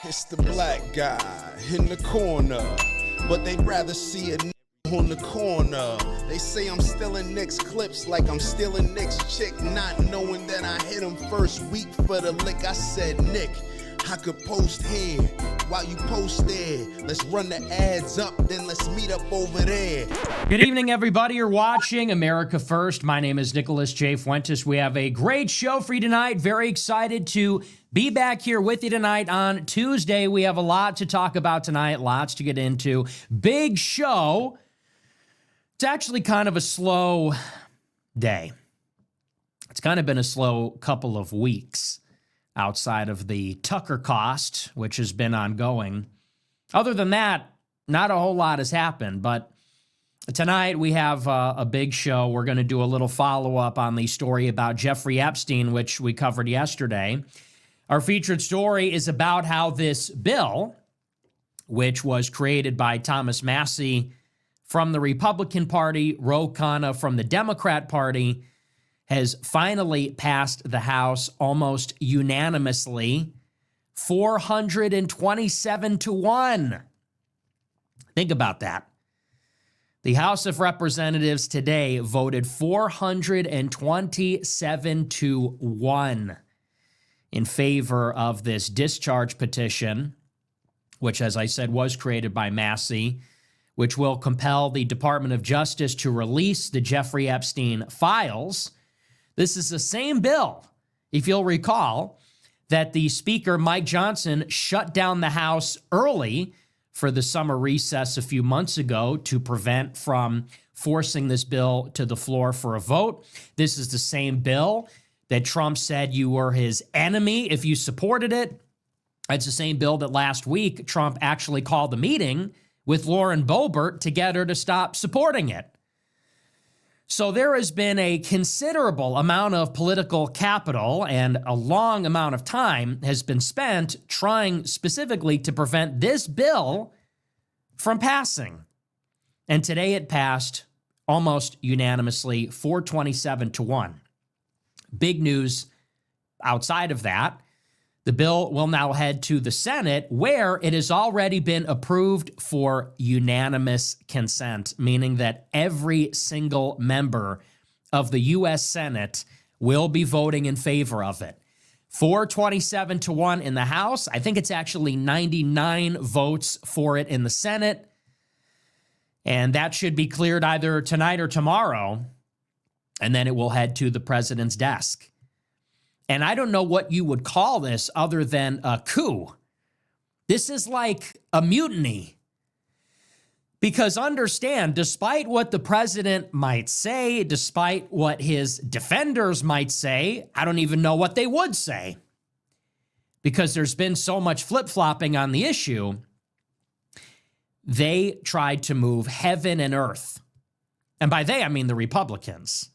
It's the black guy in the corner, but they'd rather see a on the corner. They say I'm stealing Nick's clips like I'm stealing Nick's chick, not knowing that I hit him first week for the lick. I said, Nick, I could post here while you post there. Let's run the ads up, then let's meet up over there. Good evening, everybody. You're watching America First. My name is Nicholas J. Fuentes. We have a great show for you tonight. Very excited to be back here with you tonight on Tuesday. We have a lot to talk about tonight, lots to get into. Big show. It's actually kind of a slow day. It's kind of been a slow couple of weeks outside of the Tucker cost, which has been ongoing. Other than that, not a whole lot has happened, but tonight we have a big show. We're going to do a little follow-up on the story about Jeffrey Epstein, which we covered yesterday. Our featured story is about how this bill, which was created by Thomas Massie from the Republican Party, Ro Khanna from the Democrat Party, has finally passed the House almost unanimously, 427 to 1. Think about that. The House of Representatives today voted 427 to 1 in favor of this discharge petition, which, as I said, was created by Massie, which will compel the Department of Justice to release the Jeffrey Epstein files. This is the same bill, if you'll recall, that the Speaker, Mike Johnson, shut down the House early for the summer recess a few months ago to prevent from forcing this bill to the floor for a vote. This is the same bill that Trump said you were his enemy if you supported it. It's the same bill that last week Trump actually called a meeting with Lauren Boebert to get her to stop supporting it. So there has been a considerable amount of political capital and a long amount of time has been spent trying specifically to prevent this bill from passing. And today it passed almost unanimously, 427 to 1. Big news outside of that. The bill will now head to the Senate, where it has already been approved for unanimous consent, meaning that every single member of the U.S. Senate will be voting in favor of it. 427 to 1 in the House. I think it's actually 99 votes for it in the Senate. And that should be cleared either tonight or tomorrow. And then it will head to the president's desk. And I don't know what you would call this other than a coup. This is like a mutiny. Because understand, despite what the president might say, despite what his defenders might say, I don't even know what they would say. Because there's been so much flip-flopping on the issue, they tried to move heaven and earth. And by they, I mean the Republicans.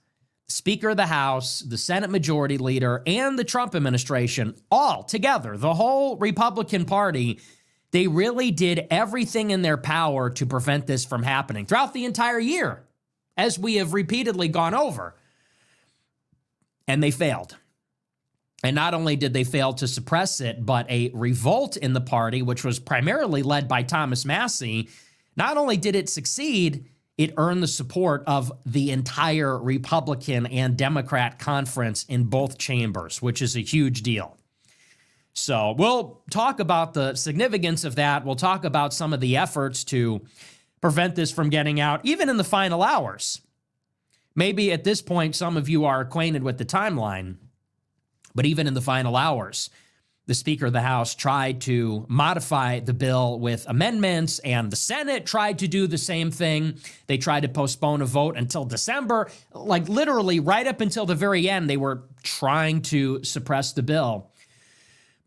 Speaker of the House, the Senate Majority Leader, and the Trump administration, all together, the whole Republican Party, they really did everything in their power to prevent this from happening throughout the entire year, as we have repeatedly gone over. And they failed. And not only did they fail to suppress it, but a revolt in the party, which was primarily led by Thomas Massie, not only did it succeed, it earned the support of the entire Republican and Democrat conference in both chambers, which is a huge deal. So we'll talk about the significance of that. We'll talk about some of the efforts to prevent this from getting out, even in the final hours. Maybe at this point, some of you are acquainted with the timeline, but even in the final hours, the Speaker of the House tried to modify the bill with amendments, and the Senate tried to do the same thing. They tried to postpone a vote until December. Like literally right up until the very end, they were trying to suppress the bill.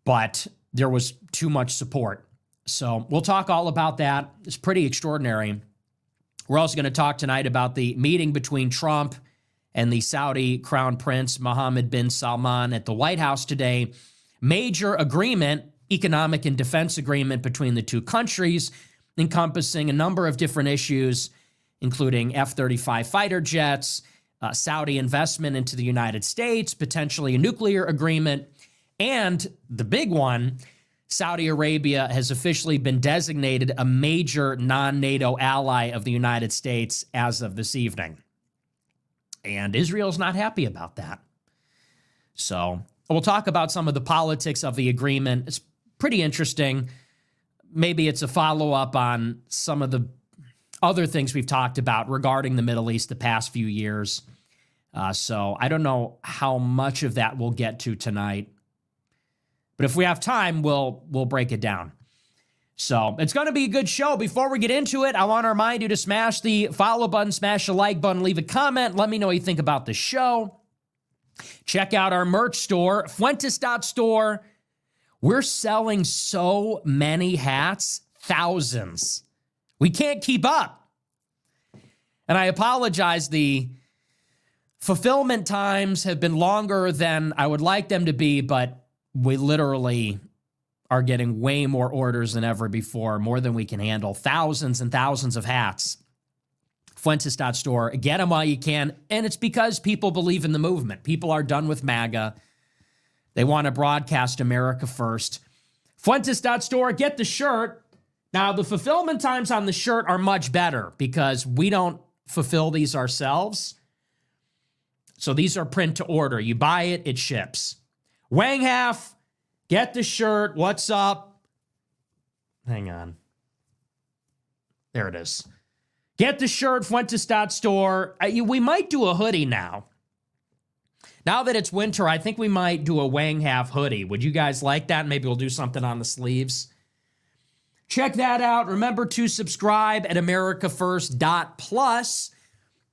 But there was too much support. So we'll talk all about that. It's pretty extraordinary. We're also going to talk tonight about the meeting between Trump and the Saudi Crown Prince Mohammed bin Salman at the White House today. Major agreement, economic and defense agreement between the two countries, encompassing a number of different issues, including F-35 fighter jets, Saudi investment into the United States, potentially a nuclear agreement, and the big one, Saudi Arabia has officially been designated a major non-NATO ally of the United States as of this evening. And Israel's not happy about that. So we'll talk about some of the politics of the agreement. It's pretty interesting. Maybe it's a follow-up on some of the other things we've talked about regarding the Middle East the past few years. So I don't know how much of that we'll get to tonight. But if we have time, we'll break it down. So it's going to be a good show. Before we get into it, I want to remind you to smash the follow button, smash the like button, leave a comment. Let me know what you think about the show. Check out our merch store, Fuentes.store. We're selling so many hats, thousands. We can't keep up. And I apologize, the fulfillment times have been longer than I would like them to be, but we literally are getting way more orders than ever before, more than we can handle. Thousands and thousands of hats. Fuentes.store. Get them while you can. And it's because people believe in the movement. People are done with MAGA. They want to broadcast America first. Fuentes.store. Get the shirt. Now, the fulfillment times on the shirt are much better because we don't fulfill these ourselves. So these are print to order. You buy it, it ships. Wang Half, get the shirt. What's up? Hang on. There it is. Get the shirt, Fuentes.store. We might do a hoodie now. Now that it's winter, I think we might do a Wang Half hoodie. Would you guys like that? Maybe we'll do something on the sleeves. Check that out. Remember to subscribe at americafirst.plus.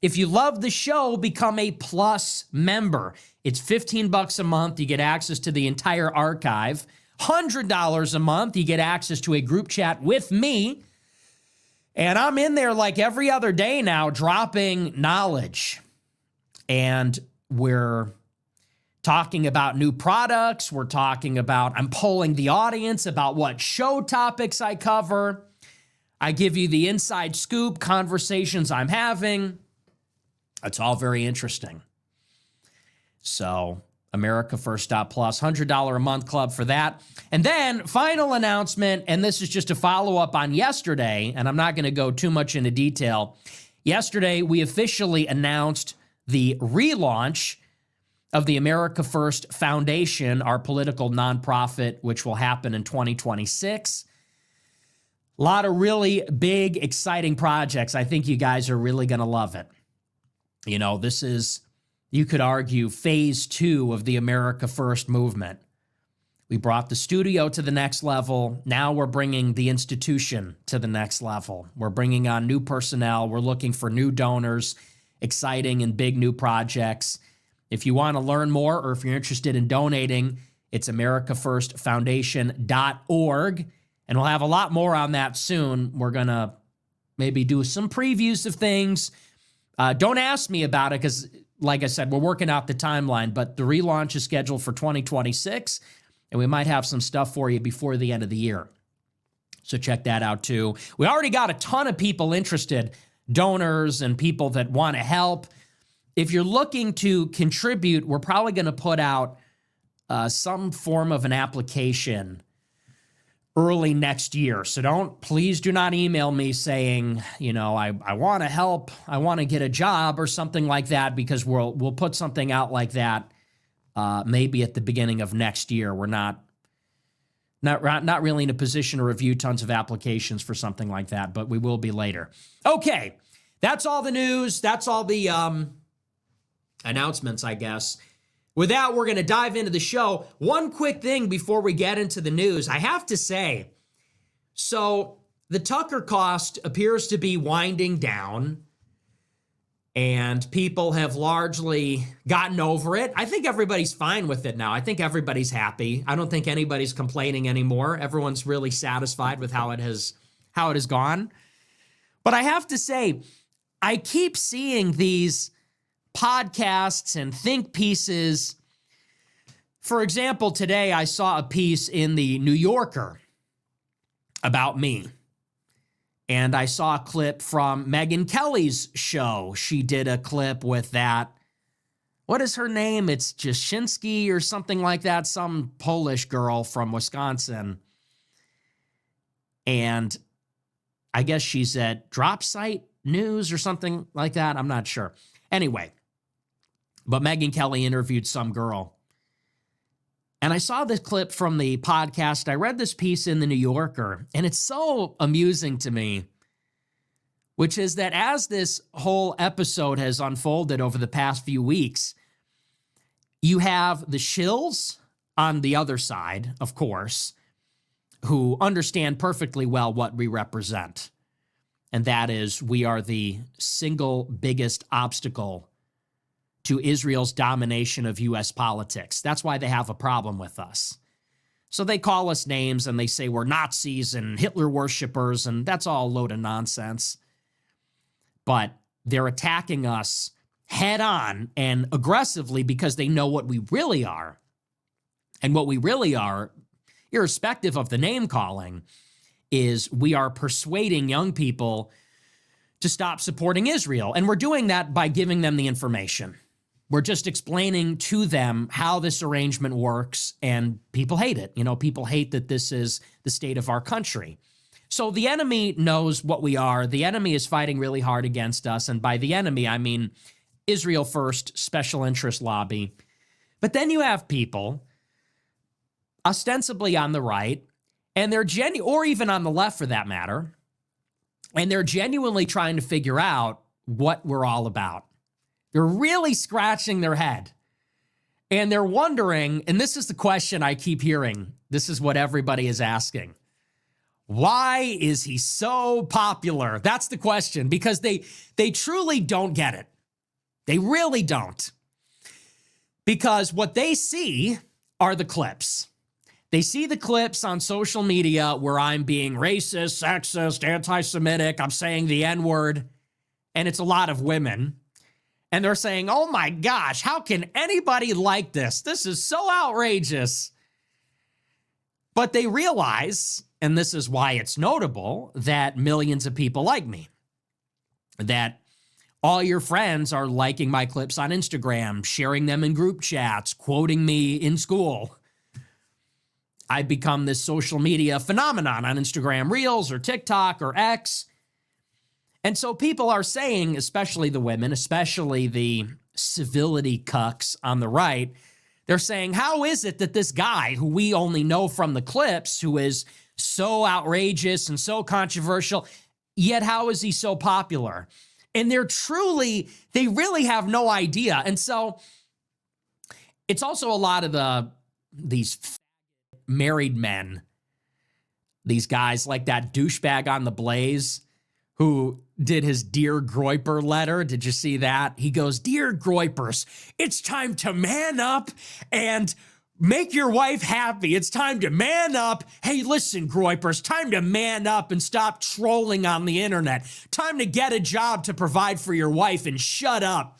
If you love the show, become a Plus member. It's $15 a month. You get access to the entire archive. $100 a month. You get access to a group chat with me. And I'm in there like every other day now, dropping knowledge. And we're talking about new products. We're talking about, I'm polling the audience about what show topics I cover. I give you the inside scoop, conversations I'm having. It's all very interesting. So, AmericaFirst.plus, $100 a month club for that. And then, final announcement, and this is just a follow-up on yesterday, and I'm not going to go too much into detail. Yesterday, we officially announced the relaunch of the America First Foundation, our political nonprofit, which will happen in 2026. A lot of really big, exciting projects. I think you guys are really going to love it. You know, this is, you could argue, phase 2 of the America First movement. We brought the studio to the next level. Now we're bringing the institution to the next level. We're bringing on new personnel. We're looking for new donors, exciting and big new projects. If you want to learn more or if you're interested in donating, it's americafirstfoundation.org. And we'll have a lot more on that soon. We're going to maybe do some previews of things. Don't ask me about it because, like I said, we're working out the timeline, but the relaunch is scheduled for 2026, and we might have some stuff for you before the end of the year. So check that out, too. We already got a ton of people interested, donors and people that want to help. If you're looking to contribute, we're probably going to put out some form of an application early next year. So please do not email me saying, you know, I want to help, I want to get a job or something like that, because we'll put something out like that maybe at the beginning of next year. We're not really in a position to review tons of applications for something like that, but we will be later. Okay, that's all the news. That's all the announcements, I guess. With that, we're going to dive into the show. One quick thing before we get into the news. I have to say, so the Tucker cost appears to be winding down, and people have largely gotten over it. I think everybody's fine with it now. I think everybody's happy. I don't think anybody's complaining anymore. Everyone's really satisfied with how it has gone. But I have to say, I keep seeing these podcasts and think pieces. For example, today I saw a piece in the New Yorker about me. And I saw a clip from Megyn Kelly's show. She did a clip with that. What is her name? It's Jashinsky or something like that. Some Polish girl from Wisconsin. And I guess she's at Drop Site News or something like that. I'm not sure. Anyway, but Megyn Kelly interviewed some girl. And I saw this clip from the podcast. I read this piece in the New Yorker, and it's so amusing to me, which is that as this whole episode has unfolded over the past few weeks, you have the shills on the other side, of course, who understand perfectly well what we represent. And that is, we are the single biggest obstacle to Israel's domination of U.S. politics. That's why they have a problem with us. So they call us names and they say we're Nazis and Hitler worshipers, and that's all a load of nonsense. But they're attacking us head on and aggressively because they know what we really are. And what we really are, irrespective of the name calling, is we are persuading young people to stop supporting Israel. And we're doing that by giving them the information. We're just explaining to them how this arrangement works, and people hate it. You know, people hate that this is the state of our country. So the enemy knows what we are. The enemy is fighting really hard against us. And by the enemy, I mean Israel First special interest lobby. But then you have people ostensibly on the right, and they're or even on the left for that matter, and they're genuinely trying to figure out what we're all about. They're really scratching their head. And they're wondering, and this is the question I keep hearing. This is what everybody is asking. Why is he so popular? That's the question, because they truly don't get it. They really don't. Because what they see are the clips. They see the clips on social media where I'm being racist, sexist, anti-Semitic, I'm saying the N-word, and it's a lot of women. And they're saying, oh my gosh, how can anybody like this? This is so outrageous. But they realize, and this is why it's notable, that millions of people like me. That all your friends are liking my clips on Instagram, sharing them in group chats, quoting me in school. I've become this social media phenomenon on Instagram Reels or TikTok or X. And so people are saying, especially the women, especially the civility cucks on the right, they're saying, how is it that this guy who we only know from the clips, who is so outrageous and so controversial, yet how is he so popular? And they really have no idea. And so it's also a lot of these married men, these guys like that douchebag on The Blaze, who did his Dear Groyper letter. Did you see that? He goes, Dear Groypers, it's time to man up and make your wife happy. It's time to man up. Hey, listen, Groypers, time to man up and stop trolling on the internet. Time to get a job to provide for your wife and shut up.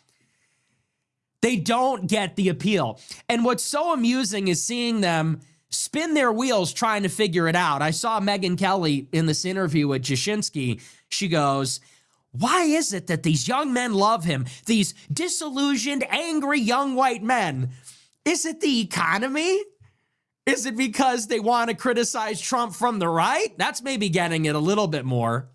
They don't get the appeal. And what's so amusing is seeing them spin their wheels trying to figure it out. I saw Megyn Kelly in this interview with Jashinsky. She goes, why is it that these young men love him? These disillusioned, angry young white men. Is it the economy? Is it because they want to criticize Trump from the right? That's maybe getting it a little bit more.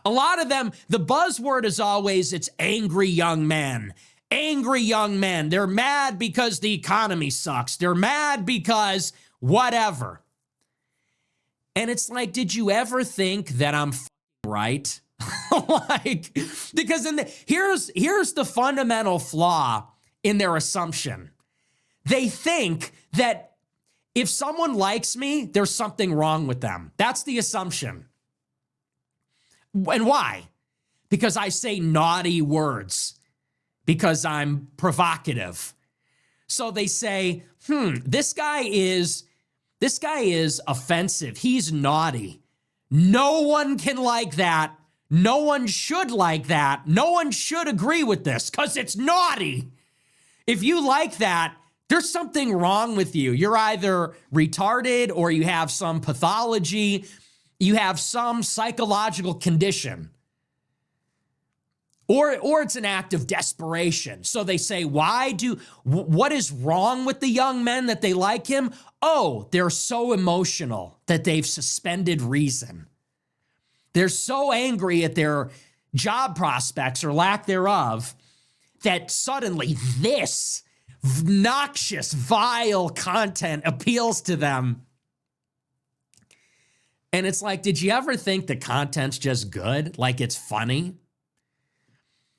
A lot of them, the buzzword is always, it's angry young men. Angry young men. They're mad because the economy sucks. They're mad because whatever. And it's like, did you ever think that I'm right? Because here's the fundamental flaw in their assumption. They think that if someone likes me, there's something wrong with them. That's the assumption. And why? Because I say naughty words. Because I'm provocative. So they say, this guy is offensive. He's naughty. No one can like that. No one should like that. No one should agree with this because it's naughty. If you like that, there's something wrong with you. You're either retarded or you have some pathology. You have some psychological condition. Or it's an act of desperation. So they say, what is wrong with the young men that they like him? Oh, they're so emotional that they've suspended reason. They're so angry at their job prospects or lack thereof that suddenly this noxious, vile content appeals to them. And it's like, did you ever think the content's just good? Like it's funny?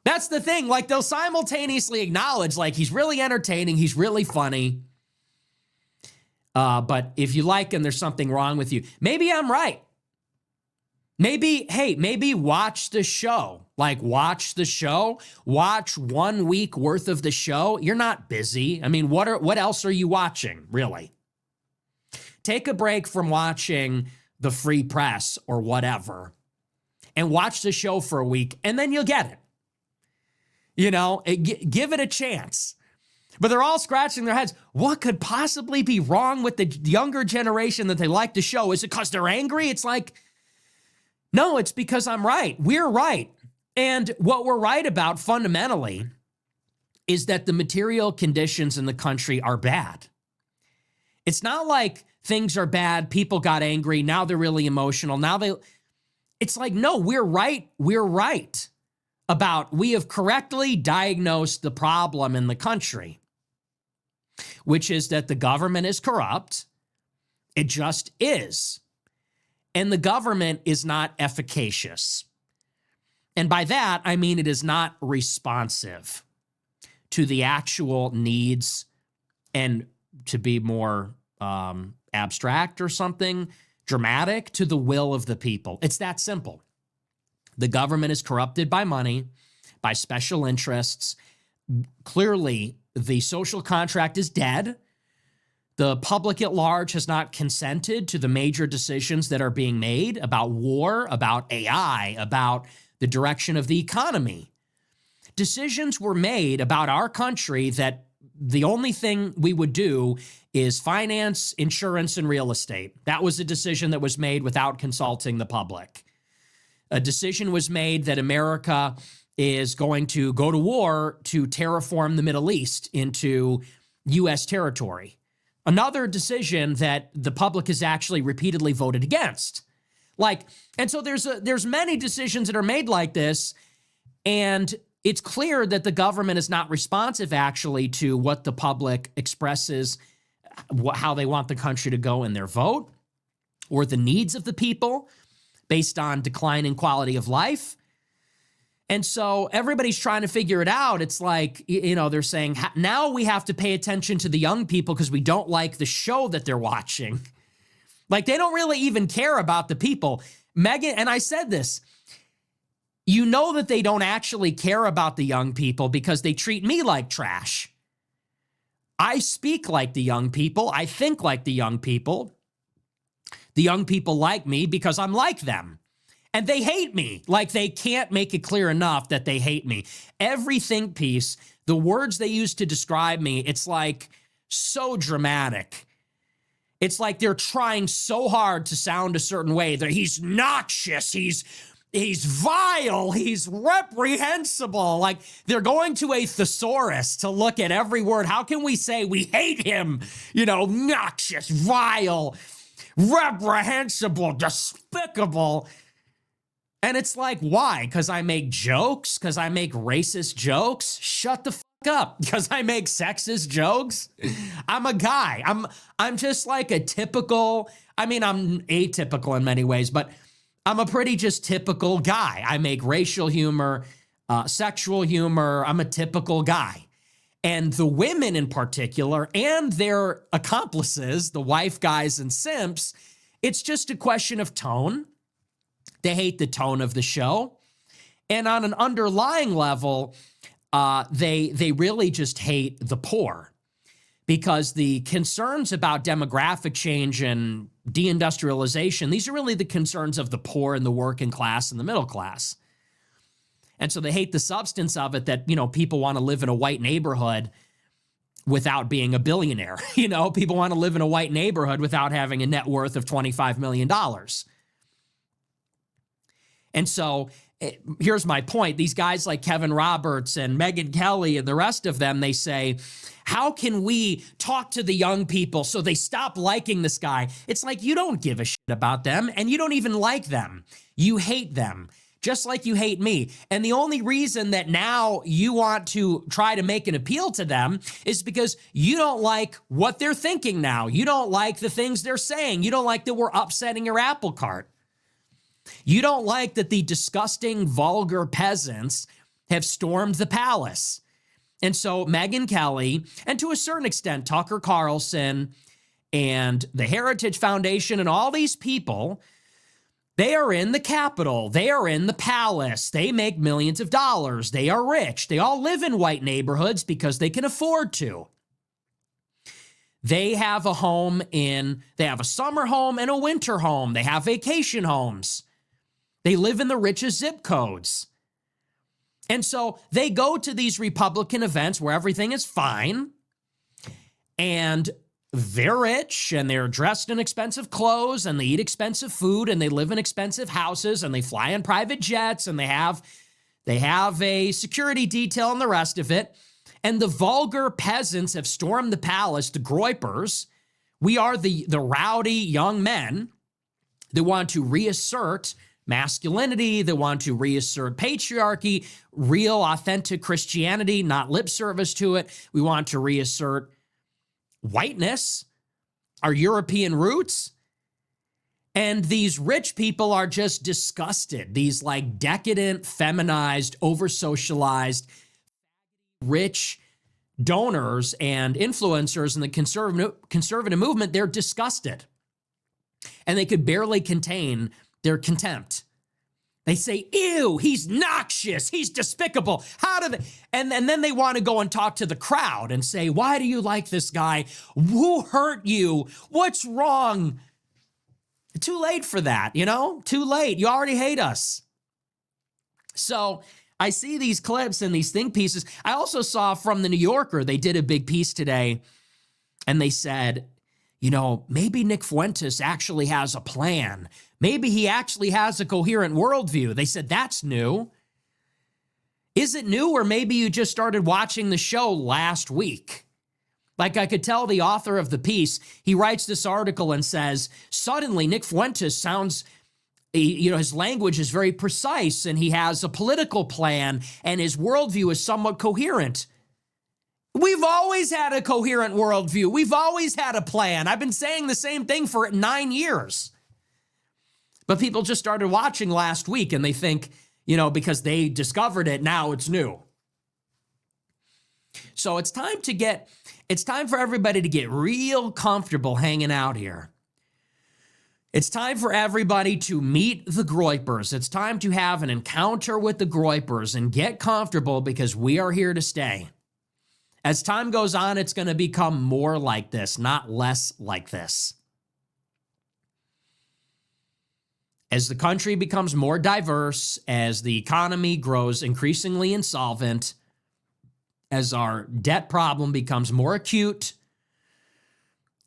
That's the thing. Like they'll simultaneously acknowledge like he's really entertaining, he's really funny. But if you like him, there's something wrong with you. Maybe I'm right. Maybe watch the show. Like watch the show. Watch 1 week worth of the show. You're not busy. I mean, what else are you watching, really? Take a break from watching the free press or whatever and watch the show for a week, and then you'll get it. You know, give it a chance. But they're all scratching their heads. What could possibly be wrong with the younger generation that they like the show? Is it because they're angry? It's like, no, it's because I'm right. We're right. And what we're right about fundamentally is that the material conditions in the country are bad. It's not like things are bad, people got angry, now they're really emotional. It's like, no, we're right. We're right about we have correctly diagnosed the problem in the country, which is that the government is corrupt. It just is. And the government is not efficacious. And by that, I mean it is not responsive to the actual needs and, to be more abstract or something dramatic, to the will of the people. It's that simple. The government is corrupted by money, by special interests. Clearly, the social contract is dead. The public at large has not consented to the major decisions that are being made about war, about AI, about the direction of the economy. Decisions were made about our country that the only thing we would do is finance, insurance, and real estate. That was a decision that was made without consulting the public. A decision was made that America is going to go to war to terraform the Middle East into U.S. territory. Another decision that the public has actually repeatedly voted against. And so there's many decisions that are made like this, and it's clear that the government is not responsive actually to what the public expresses, how they want the country to go in their vote, or the needs of the people based on declining quality of life. And so everybody's trying to figure it out. It's like, they're saying, now we have to pay attention to the young people because we don't like the show that they're watching. Like, they don't really even care about the people. Megan, and I said this, you know that they don't actually care about the young people because they treat me like trash. I speak like the young people. I think like the young people. The young people like me because I'm like them. And they hate me. Like, they can't make it clear enough that they hate me. Every think piece, the words they use to describe me, it's like so dramatic. It's like they're trying so hard to sound a certain way. That he's noxious, he's vile, he's reprehensible. Like, they're going to a thesaurus to look at every word. How can we say we hate him? Noxious, vile, reprehensible, despicable. And it's like, why? Because I make jokes? Because I make racist jokes? Shut the fuck up. Because I make sexist jokes? I'm a guy. I'm just like a typical, I'm atypical in many ways, but I'm a pretty just typical guy. I make racial humor, sexual humor. I'm a typical guy. And the women in particular and their accomplices, the wife guys and simps, it's just a question of tone. They hate the tone of the show. And on an underlying level, they really just hate the poor, because the concerns about demographic change and deindustrialization, these are really the concerns of the poor and the working class and the middle class. And so they hate the substance of it, that, people want to live in a white neighborhood without being a billionaire. People want to live in a white neighborhood without having a net worth of $25 million. And so here's my point. These guys like Kevin Roberts and Megyn Kelly and the rest of them, they say, how can we talk to the young people so they stop liking this guy? It's like, you don't give a shit about them and you don't even like them. You hate them, just like you hate me. And the only reason that now you want to try to make an appeal to them is because you don't like what they're thinking now. You don't like the things they're saying. You don't like that we're upsetting your apple cart. You don't like that the disgusting, vulgar peasants have stormed the palace. And so Megyn Kelly, and to a certain extent, Tucker Carlson and the Heritage Foundation and all these people, they are in the Capitol. They are in the palace. They make millions of dollars. They are rich. They all live in white neighborhoods because they can afford to. They have a they have a summer home and a winter home. They have vacation homes. They live in the richest zip codes. And so they go to these Republican events where everything is fine, and they're rich, and they're dressed in expensive clothes, and they eat expensive food, and they live in expensive houses, and they fly in private jets, and they have a security detail and the rest of it. And the vulgar peasants have stormed the palace, the groypers. We are the rowdy young men that want to reassert masculinity, that want to reassert patriarchy, real authentic Christianity, not lip service to it. We want to reassert whiteness, our European roots. And these rich people are just disgusted. These like decadent, feminized, over-socialized, rich donors and influencers in the conservative movement, they're disgusted. And they could barely contain their contempt. They say, ew, he's noxious, he's despicable. How do they? And then they want to go and talk to the crowd and say, why do you like this guy? Who hurt you? What's wrong? Too late for that, Too late. You already hate us. So I see these clips and these think pieces. I also saw from the New Yorker, they did a big piece today, and they said, maybe Nick Fuentes actually has a plan. Maybe he actually has a coherent worldview. They said, that's new. Is it new, or maybe you just started watching the show last week? Like, I could tell the author of the piece, he writes this article and says, suddenly Nick Fuentes sounds, his language is very precise, and he has a political plan, and his worldview is somewhat coherent. We've always had a coherent worldview. We've always had a plan. I've been saying the same thing for 9 years. But people just started watching last week, and they think, because they discovered it, now it's new. So it's time for everybody to get real comfortable hanging out here. It's time for everybody to meet the groypers. It's time to have an encounter with the groypers and get comfortable, because we are here to stay. As time goes on, it's going to become more like this, not less like this. As the country becomes more diverse, as the economy grows increasingly insolvent, as our debt problem becomes more acute,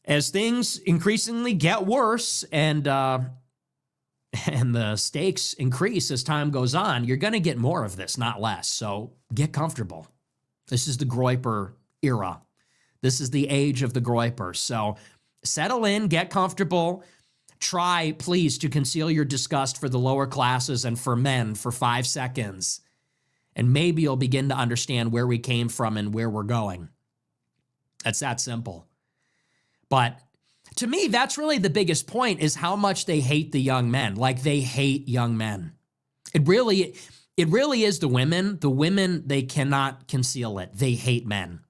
as things increasingly get worse and the stakes increase as time goes on, you're going to get more of this, not less. So get comfortable. This is the groyper era. This is the age of the groypers. So settle in, get comfortable. Try, please, to conceal your disgust for the lower classes and for men for 5 seconds. And maybe you'll begin to understand where we came from and where we're going. It's that simple. But to me, that's really the biggest point, is how much they hate the young men. Like, they hate young men. It really is the women. The women, they cannot conceal it. They hate men.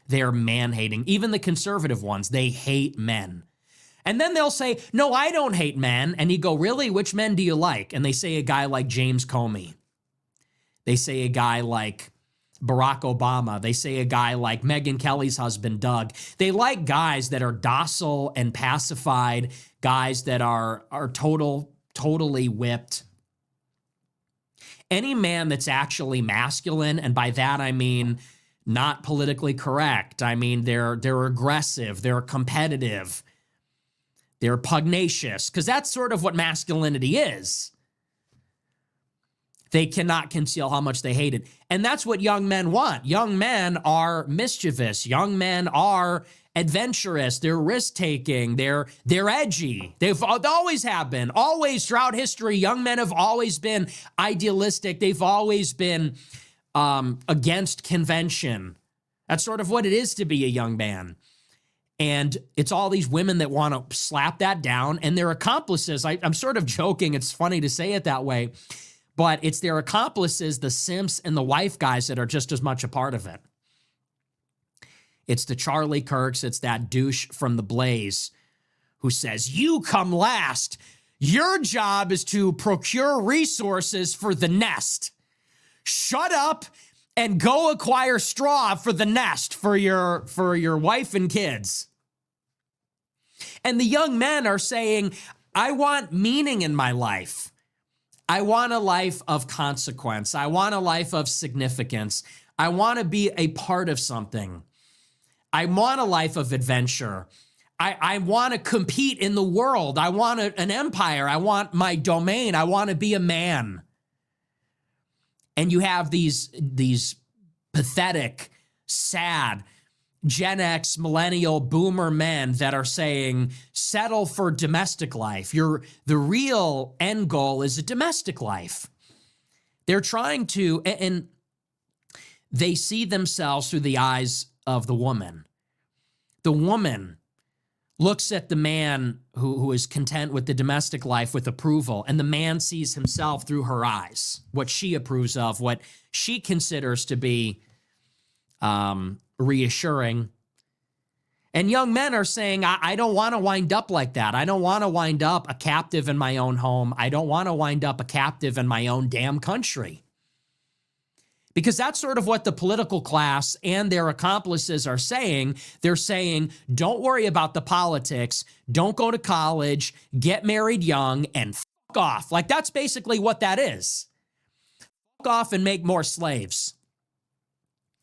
They are man-hating. Even the conservative ones, they hate men. And then they'll say, no, I don't hate men. And you go, really? Which men do you like? And they say a guy like James Comey. They say a guy like Barack Obama. They say a guy like Megyn Kelly's husband, Doug. They like guys that are docile and pacified, guys that are totally whipped. Any man that's actually masculine, and by that I mean not politically correct. I mean they're aggressive, they're competitive, they're pugnacious, because that's sort of what masculinity is. They cannot conceal how much they hate it. And that's what young men want. Young men are mischievous. Young men are adventurous. They're risk-taking. They're edgy. They've always have been. Always throughout history, young men have always been idealistic. They've always been against convention. That's sort of what it is to be a young man. And it's all these women that want to slap that down, and their accomplices. I'm sort of joking. It's funny to say it that way. But it's their accomplices, the simps and the wife guys, that are just as much a part of it. It's the Charlie Kirks. It's that douche from The Blaze who says, you come last. Your job is to procure resources for the nest. Shut up and go acquire straw for the nest for your wife and kids. And the young men are saying, I want meaning in my life. I want a life of consequence. I want a life of significance. I want to be a part of something. I want a life of adventure. I want to compete in the world. I want an empire. I want my domain. I want to be a man. And you have these pathetic, sad, Gen X, millennial, boomer men that are saying, settle for domestic life. The real end goal is a domestic life. They're trying to, and they see themselves through the eyes of the woman. The woman looks at the man who is content with the domestic life with approval, and the man sees himself through her eyes, what she approves of, what she considers to be reassuring. And young men are saying, I don't want to wind up like that. I don't want to wind up a captive in my own home. I don't want to wind up a captive in my own damn country. Because that's sort of what the political class and their accomplices are saying. They're saying, don't worry about the politics. Don't go to college, get married young, and fuck off. Like, that's basically what that is. Fuck off and make more slaves.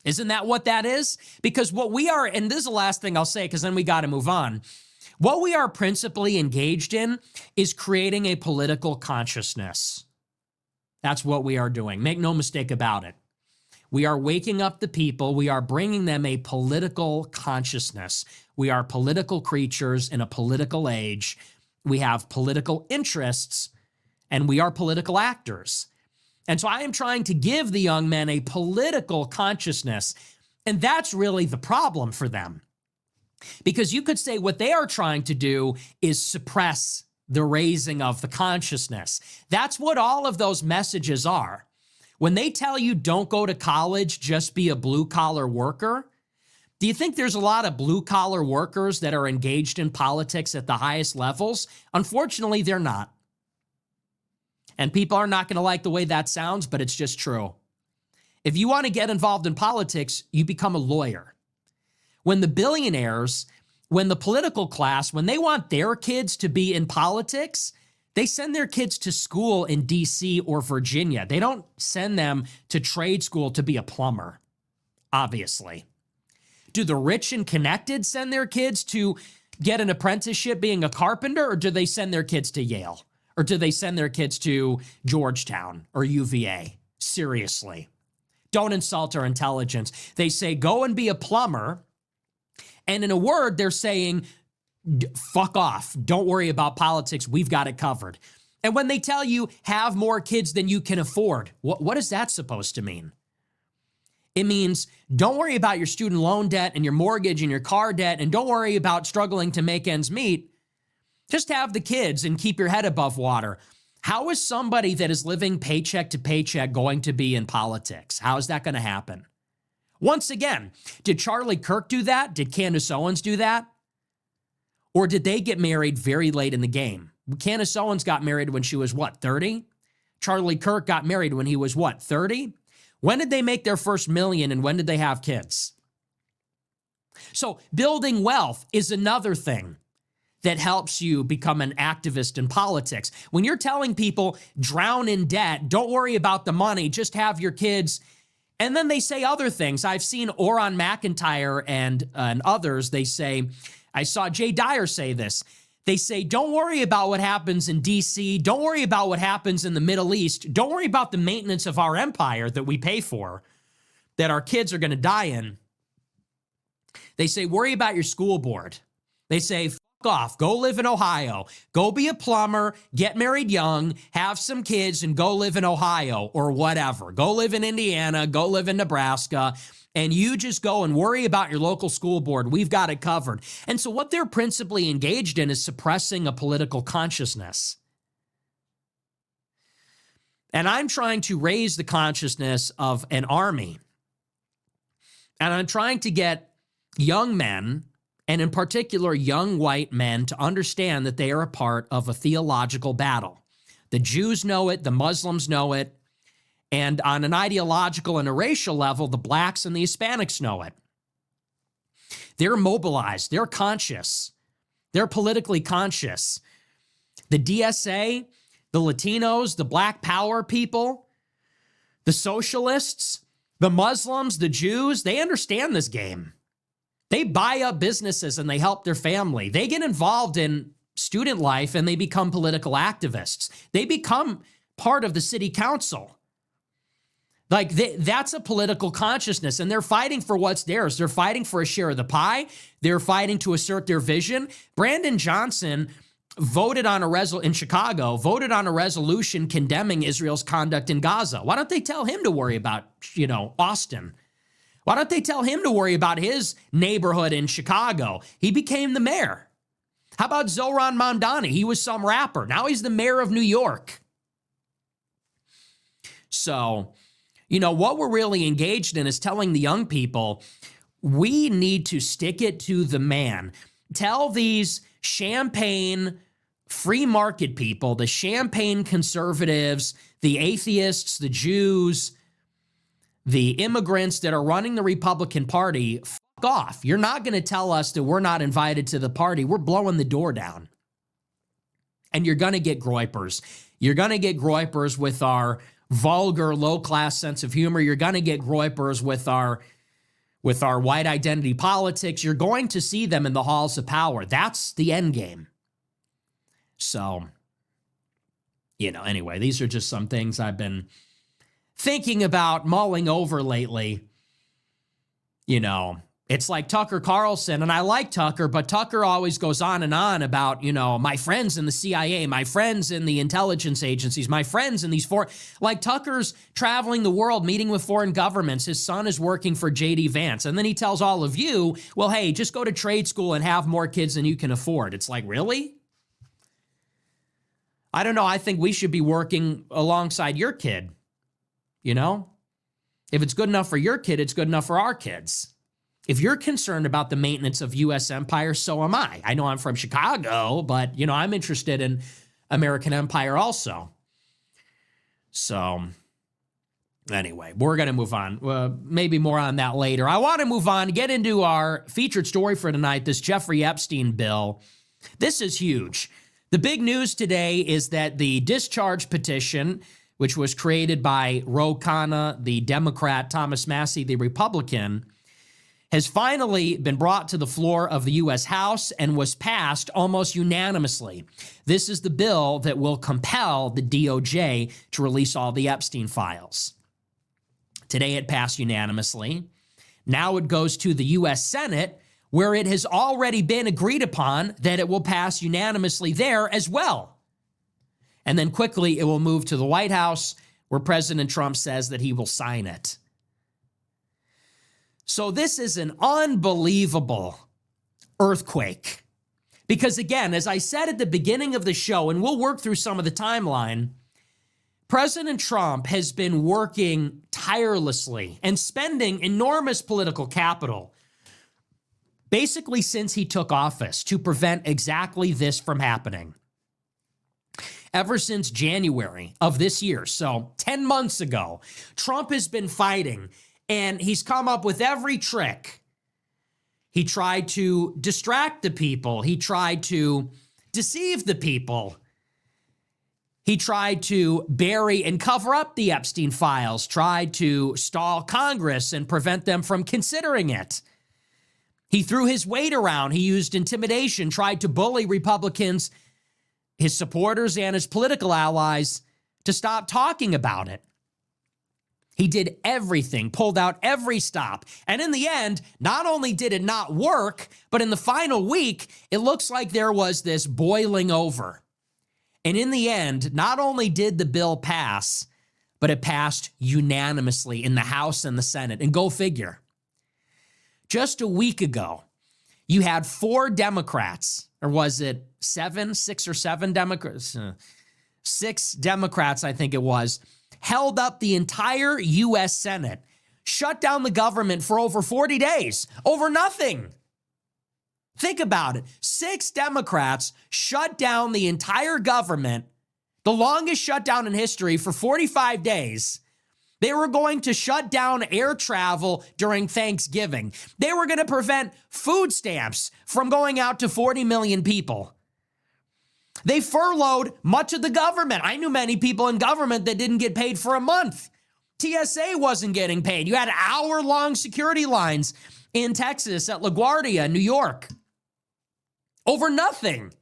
Isn't that what that is? Because what we are, and this is the last thing I'll say because then we got to move on. What we are principally engaged in is creating a political consciousness. That's what we are doing. Make no mistake about it. We are waking up the people. We are bringing them a political consciousness. We are political creatures in a political age. We have political interests, and we are political actors. And so I am trying to give the young men a political consciousness, and that's really the problem for them. Because you could say what they are trying to do is suppress the raising of the consciousness. That's what all of those messages are. When they tell you don't go to college, just be a blue-collar worker, do you think there's a lot of blue-collar workers that are engaged in politics at the highest levels? Unfortunately, they're not. And people are not going to like the way that sounds, but it's just true. If you want to get involved in politics, you become a lawyer. When the billionaires, when the political class, when they want their kids to be in politics, they send their kids to school in DC or Virginia. They don't send them to trade school to be a plumber, obviously. Do the rich and connected send their kids to get an apprenticeship being a carpenter, or do they send their kids to Yale? Or do they send their kids to Georgetown or UVA? Seriously. Don't insult our intelligence. They say, go and be a plumber. And in a word, they're saying, fuck off. Don't worry about politics. We've got it covered. And when they tell you, have more kids than you can afford, what is that supposed to mean? It means don't worry about your student loan debt and your mortgage and your car debt, and don't worry about struggling to make ends meet. Just have the kids and keep your head above water. How is somebody that is living paycheck to paycheck going to be in politics? How is that going to happen? Once again, did Charlie Kirk do that? Did Candace Owens do that? Or did they get married very late in the game? Candace Owens got married when she was, 30? Charlie Kirk got married when he was, 30? When did they make their first million, and when did they have kids? So building wealth is another thing that helps you become an activist in politics. When you're telling people, drown in debt, don't worry about the money, just have your kids. And then they say other things. I've seen Oron McIntyre and others, they say, I saw Jay Dyer say this. They say, don't worry about what happens in DC. Don't worry about what happens in the Middle East. Don't worry about the maintenance of our empire that we pay for, that our kids are going to die in. They say, worry about your school board. They say, fuck off, go live in Ohio. Go be a plumber, get married young, have some kids, and go live in Ohio or whatever. Go live in Indiana, go live in Nebraska, and you just go and worry about your local school board. We've got it covered. And so what they're principally engaged in is suppressing a political consciousness. And I'm trying to raise the consciousness of an army. And I'm trying to get young men, and in particular young white men, to understand that they are a part of a theological battle. The Jews know it, the Muslims know it, and on an ideological and a racial level, the blacks and the Hispanics know it. They're mobilized, they're conscious, they're politically conscious. The DSA, the Latinos, the Black Power people, the socialists, the Muslims, the Jews, they understand this game. They buy up businesses and they help their family. They get involved in student life and they become political activists. They become part of the city council. Like that's a political consciousness, and they're fighting for what's theirs. They're fighting for a share of the pie. They're fighting to assert their vision. Brandon Johnson voted on in Chicago, voted on a resolution condemning Israel's conduct in Gaza. Why don't they tell him to worry about, Austin? Why don't they tell him to worry about his neighborhood in Chicago? He became the mayor. How about Zoran Mamdani? He was some rapper. Now he's the mayor of New York. So, what we're really engaged in is telling the young people, we need to stick it to the man. Tell these champagne free market people, the champagne conservatives, the atheists, the Jews, the immigrants that are running the Republican Party, fuck off. You're not going to tell us that we're not invited to the party. We're blowing the door down. And you're going to get groypers. You're going to get groypers with our vulgar, low-class sense of humor. You're going to get groypers with our white identity politics. You're going to see them in the halls of power. That's the end game. So, anyway, these are just some things I've been thinking about, mulling over lately. It's like Tucker Carlson, and I like Tucker, but Tucker always goes on and on about, my friends in the CIA, my friends in the intelligence agencies, my friends in these like Tucker's traveling the world, meeting with foreign governments. His son is working for J.D. Vance. And then he tells all of you, well, hey, just go to trade school and have more kids than you can afford. It's like, really? I don't know. I think we should be working alongside your kid. If it's good enough for your kid, it's good enough for our kids. If you're concerned about the maintenance of U.S. empire, so am I. I know I'm from Chicago, but, I'm interested in American empire also. So, anyway, we're going to move on. Maybe more on that later. I want to move on, get into our featured story for tonight, this Jeffrey Epstein bill. This is huge. The big news today is that the discharge petition, which was created by Ro Khanna, the Democrat, Thomas Massie, the Republican, has finally been brought to the floor of the U.S. House and was passed almost unanimously. This is the bill that will compel the DOJ to release all the Epstein files. Today it passed unanimously. Now it goes to the U.S. Senate, where it has already been agreed upon that it will pass unanimously there as well. And then quickly it will move to the White House, where President Trump says that he will sign it. So this is an unbelievable earthquake. Because again, as I said at the beginning of the show, and we'll work through some of the timeline, President Trump has been working tirelessly and spending enormous political capital basically since he took office to prevent exactly this from happening. Ever since January of this year, so 10 months ago, Trump has been fighting, and he's come up with every trick. He tried to distract the people. He tried to deceive the people. He tried to bury and cover up the Epstein files, tried to stall Congress and prevent them from considering it. He threw his weight around. He used intimidation, tried to bully Republicans, his supporters, and his political allies to stop talking about it. He did everything, pulled out every stop. And in the end, not only did it not work, but in the final week, it looks like there was this boiling over. And in the end, not only did the bill pass, but it passed unanimously in the House and the Senate. And go figure. Just a week ago, you had 4 Democrats, or was it 6 or 7 Democrats? 6 Democrats, I think it was, held up the entire U.S. Senate, shut down the government for over 40 days, over nothing. Think about it. 6 Democrats shut down the entire government, the longest shutdown in history, for 45 days. They were going to shut down air travel during Thanksgiving. They were going to prevent food stamps from going out to 40 million people. They furloughed much of the government. I knew many people in government that didn't get paid for a month. TSA wasn't getting paid. You had hour-long security lines in Texas at LaGuardia, New York, over nothing.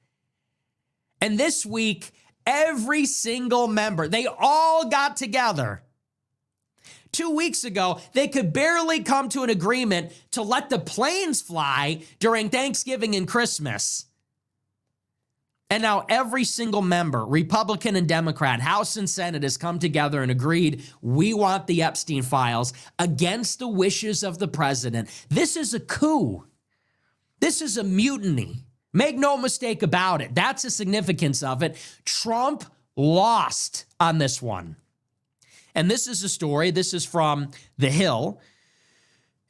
And this week, every single member, they all got together. 2 weeks ago, they could barely come to an agreement to let the planes fly during Thanksgiving and Christmas. And now every single member, Republican and Democrat, House and Senate, has come together and agreed we want the Epstein files against the wishes of the president. This is a coup. This is a mutiny. Make no mistake about it. That's the significance of it. Trump lost on this one. And this is a story. This is from The Hill.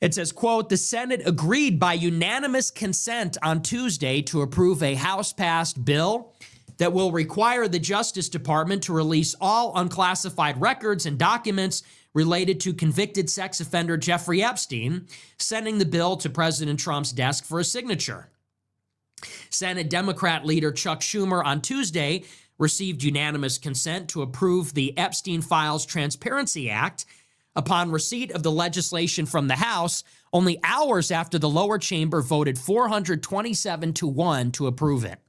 It says, quote, the Senate agreed by unanimous consent on Tuesday to approve a House-passed bill that will require the Justice Department to release all unclassified records and documents related to convicted sex offender Jeffrey Epstein, sending the bill to President Trump's desk for a signature. Senate Democrat leader Chuck Schumer on Tuesday received unanimous consent to approve the Epstein Files Transparency Act upon receipt of the legislation from the House, only hours after the lower chamber voted 427-1 to approve it.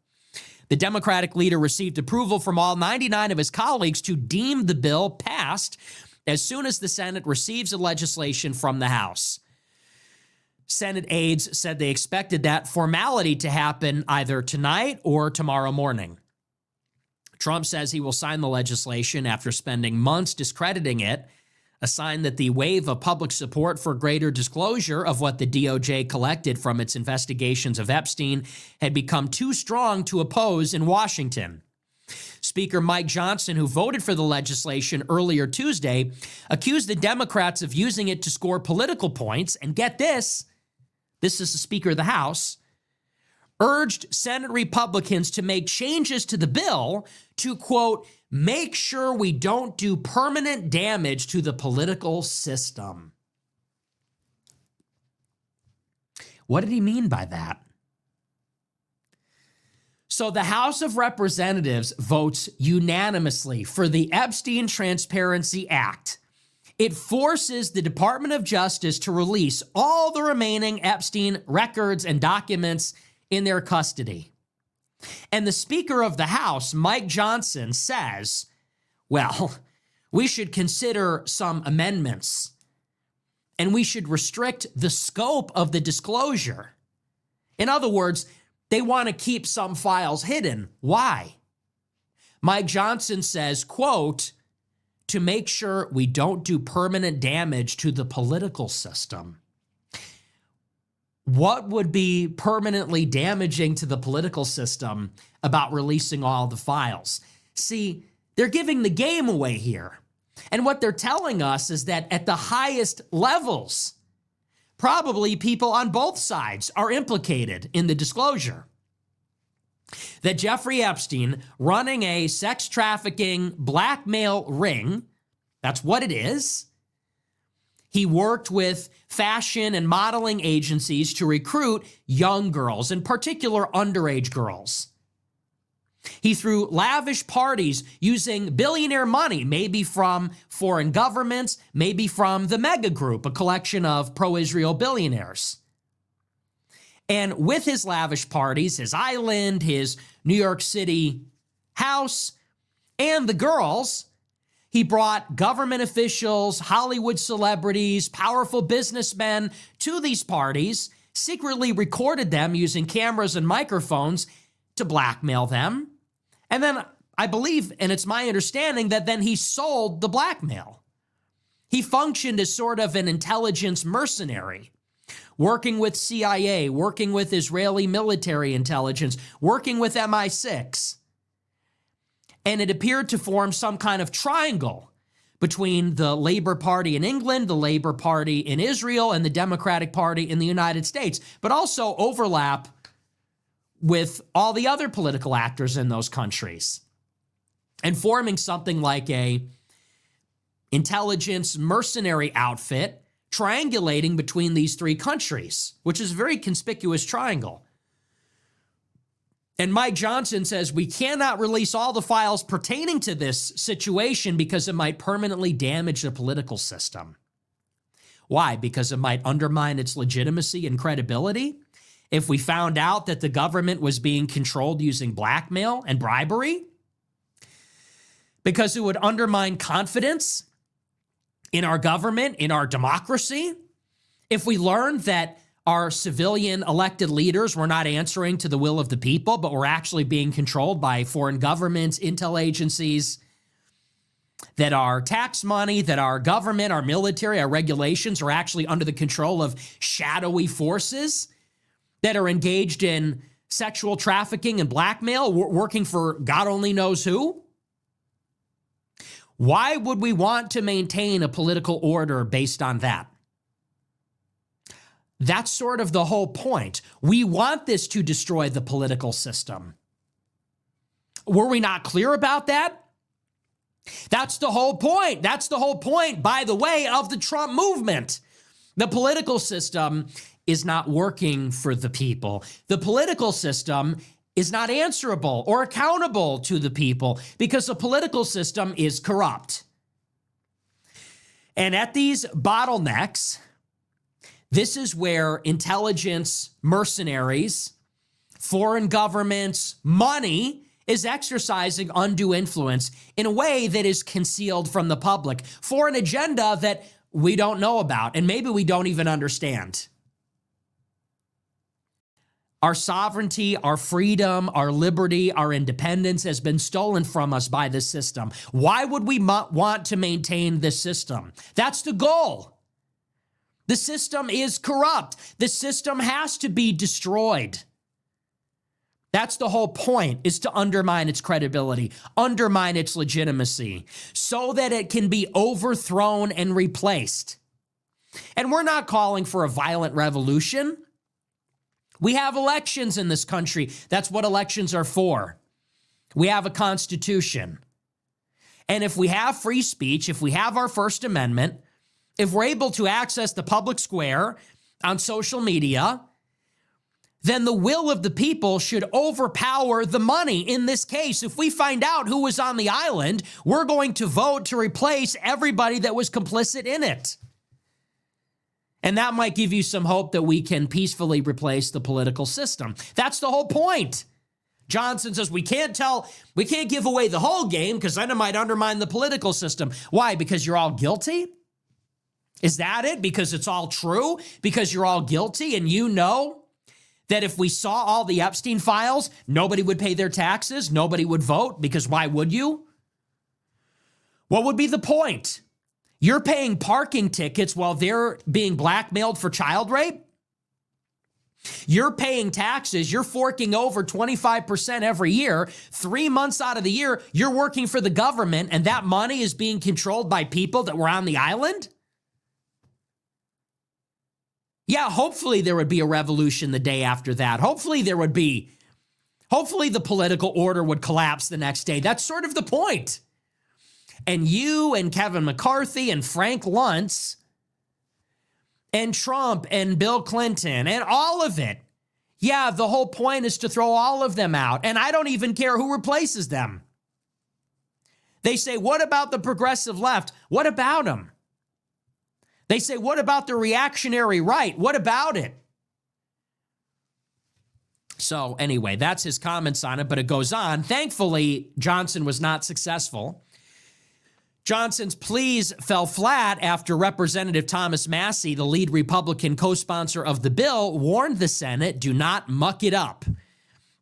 The Democratic leader received approval from all 99 of his colleagues to deem the bill passed as soon as the Senate receives the legislation from the House. Senate aides said they expected that formality to happen either tonight or tomorrow morning. Trump says he will sign the legislation after spending months discrediting it, a sign that the wave of public support for greater disclosure of what the DOJ collected from its investigations of Epstein had become too strong to oppose in Washington. Speaker Mike Johnson, who voted for the legislation earlier Tuesday, accused the Democrats of using it to score political points, and get this is the Speaker of the House, urged Senate Republicans to make changes to the bill to, quote, make sure we don't do permanent damage to the political system. What did he mean by that? So the House of Representatives votes unanimously for the Epstein Transparency Act. It forces the Department of Justice to release all the remaining Epstein records and documents in their custody. And the Speaker of the House, Mike Johnson, says, well, we should consider some amendments, and we should restrict the scope of the disclosure. In other words, they want to keep some files hidden. Why? Mike Johnson says, quote, to make sure we don't do permanent damage to the political system. What would be permanently damaging to the political system about releasing all the files? See, they're giving the game away here. And what they're telling us is that at the highest levels, probably people on both sides are implicated in the disclosure. That Jeffrey Epstein, running a sex trafficking blackmail ring, that's what it is. He worked with fashion and modeling agencies to recruit young girls, in particular underage girls. He threw lavish parties using billionaire money, maybe from foreign governments, maybe from the Mega Group, a collection of pro-Israel billionaires. And with his lavish parties, his island, his New York City house, and the girls, he brought government officials, Hollywood celebrities, powerful businessmen to these parties, secretly recorded them using cameras and microphones to blackmail them. And then I believe, and it's my understanding, that then he sold the blackmail. He functioned as sort of an intelligence mercenary, working with CIA, working with Israeli military intelligence, working with MI6. And it appeared to form some kind of triangle between the Labour Party in England, the Labour Party in Israel, and the Democratic Party in the United States, but also overlap with all the other political actors in those countries, and forming something like a intelligence mercenary outfit triangulating between these three countries, which is a very conspicuous triangle. And Mike Johnson says we cannot release all the files pertaining to this situation because it might permanently damage the political system. Why? Because it might undermine its legitimacy and credibility. If we found out that the government was being controlled using blackmail and bribery, because it would undermine confidence in our government, in our democracy. If we learned that our civilian elected leaders were not answering to the will of the people, but were actually being controlled by foreign governments, intel agencies, that our tax money, that our government, our military, our regulations are actually under the control of shadowy forces that are engaged in sexual trafficking and blackmail, working for God only knows who. Why would we want to maintain a political order based on that? That's sort of the whole point. We want this to destroy the political system. Were we not clear about that? That's the whole point. That's the whole point, by the way, of the Trump movement. The political system is not working for the people. The political system is not answerable or accountable to the people because the political system is corrupt. And at these bottlenecks, this is where intelligence mercenaries, foreign governments, money is exercising undue influence in a way that is concealed from the public for an agenda that we don't know about and maybe we don't even understand. Our sovereignty, our freedom, our liberty, our independence has been stolen from us by this system. Why would we want to maintain this system? That's the goal. The system is corrupt. The system has to be destroyed. That's the whole point, is to undermine its credibility, undermine its legitimacy, so that it can be overthrown and replaced. And we're not calling for a violent revolution. We have elections in this country. That's what elections are for. We have a constitution. And if we have free speech, if we have our First Amendment, if we're able to access the public square on social media, then the will of the people should overpower the money. In this case, if we find out who was on the island, we're going to vote to replace everybody that was complicit in it. And that might give you some hope that we can peacefully replace the political system. That's the whole point. Johnson says we can't give away the whole game because then it might undermine the political system. Why? Because you're all guilty? Is that it? Because it's all true? Because you're all guilty and you know that if we saw all the Epstein files, nobody would pay their taxes, nobody would vote, because why would you? What would be the point? You're paying parking tickets while they're being blackmailed for child rape? You're paying taxes, you're forking over 25% every year. 3 months out of the year, you're working for the government, and that money is being controlled by people that were on the island? Yeah, hopefully there would be a revolution the day after that. Hopefully the political order would collapse the next day. That's sort of the point. And you and Kevin McCarthy and Frank Luntz and Trump and Bill Clinton and all of it. Yeah, the whole point is to throw all of them out. And I don't even care who replaces them. They say, what about the progressive left? What about them? They say, what about the reactionary right? What about it? So anyway, that's his comments on it, but it goes on. Thankfully, Johnson was not successful. Johnson's pleas fell flat after Representative Thomas Massie, the lead Republican co-sponsor of the bill, warned the Senate, do not muck it up.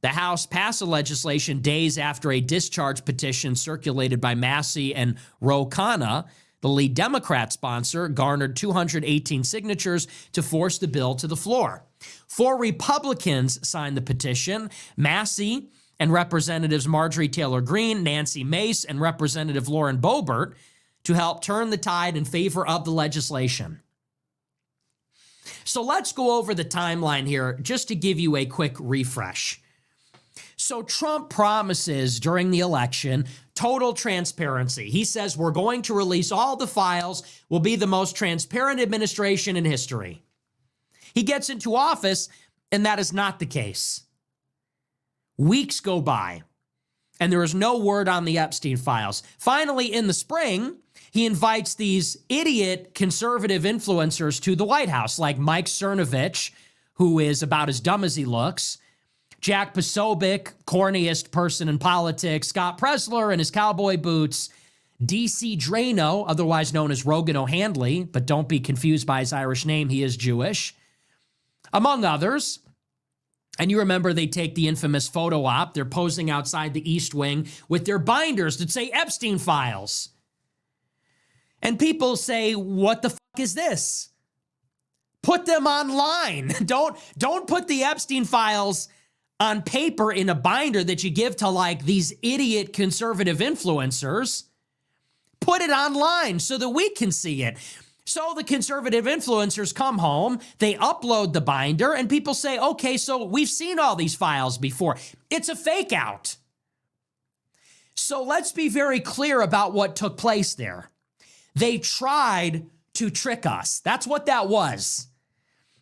The House passed the legislation days after a discharge petition circulated by Massie and Ro Khanna, the lead Democrat sponsor, garnered 218 signatures to force the bill to the floor. 4 Republicans signed the petition: Massie and Representatives Marjorie Taylor Greene, Nancy Mace, and Representative Lauren Boebert, to help turn the tide in favor of the legislation. So let's go over the timeline here just to give you a quick refresh. So Trump promises during the election total transparency. He says we're going to release all the files, we'll be the most transparent administration in history. He gets into office, and that is not the case. Weeks go by, and there is no word on the Epstein files. Finally, in the spring, he invites these idiot conservative influencers to the White House, like Mike Cernovich, who is about as dumb as he looks, Jack Posobiec, corniest person in politics, Scott Presler in his cowboy boots, D.C. Drano, otherwise known as Rogan O'Handley, but don't be confused by his Irish name, he is Jewish, among others. And you remember they take the infamous photo op. They're posing outside the East Wing with their binders that say Epstein files. And people say, what the fuck is this? Put them online. Don't put the Epstein files on paper in a binder that you give to like these idiot conservative influencers. Put it online so that we can see it. So the conservative influencers come home, they upload the binder, and people say, okay, so we've seen all these files before. It's a fake out. So let's be very clear about what took place there. They tried to trick us. That's what that was.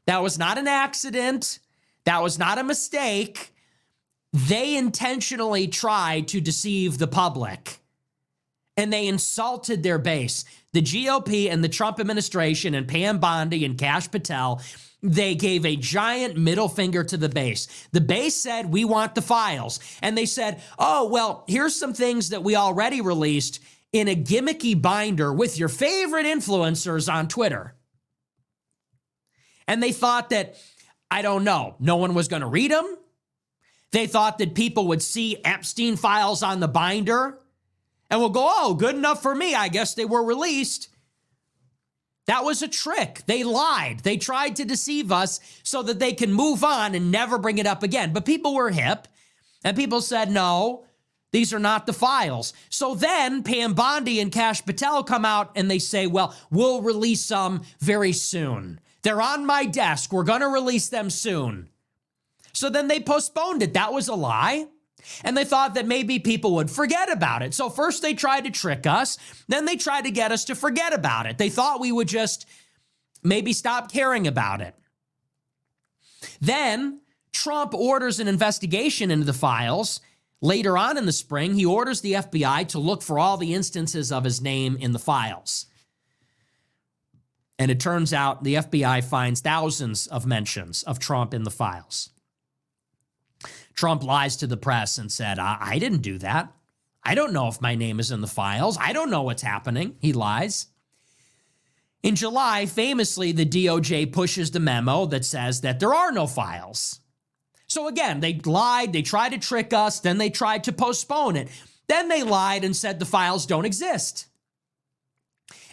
That was not an accident. That was not a mistake. They intentionally tried to deceive the public. And they insulted their base. The GOP and the Trump administration and Pam Bondi and Kash Patel, they gave a giant middle finger to the base. The base said, we want the files. And they said, oh, well, here's some things that we already released in a gimmicky binder with your favorite influencers on Twitter. And they thought that, I don't know, no one was going to read them. They thought that people would see Epstein files on the binder and will go, oh, good enough for me. I guess they were released. That was a trick. They lied. They tried to deceive us so that they can move on and never bring it up again. But people were hip, and people said, no, these are not the files. So then Pam Bondi and Kash Patel come out and they say, well, we'll release some very soon. They're on my desk. We're going to release them soon. So then they postponed it. That was a lie. And they thought that maybe people would forget about it. So first they tried to trick us. Then they tried to get us to forget about it. They thought we would just maybe stop caring about it. Then Trump orders an investigation into the files. Later on in the spring, he orders the FBI to look for all the instances of his name in the files. And it turns out the FBI finds thousands of mentions of Trump in the files. Trump lies to the press and said, I didn't do that. I don't know if my name is in the files. I don't know what's happening. He lies. In July, famously, the DOJ pushes the memo that says that there are no files. So again, they lied, they tried to trick us, then they tried to postpone it. Then they lied and said the files don't exist.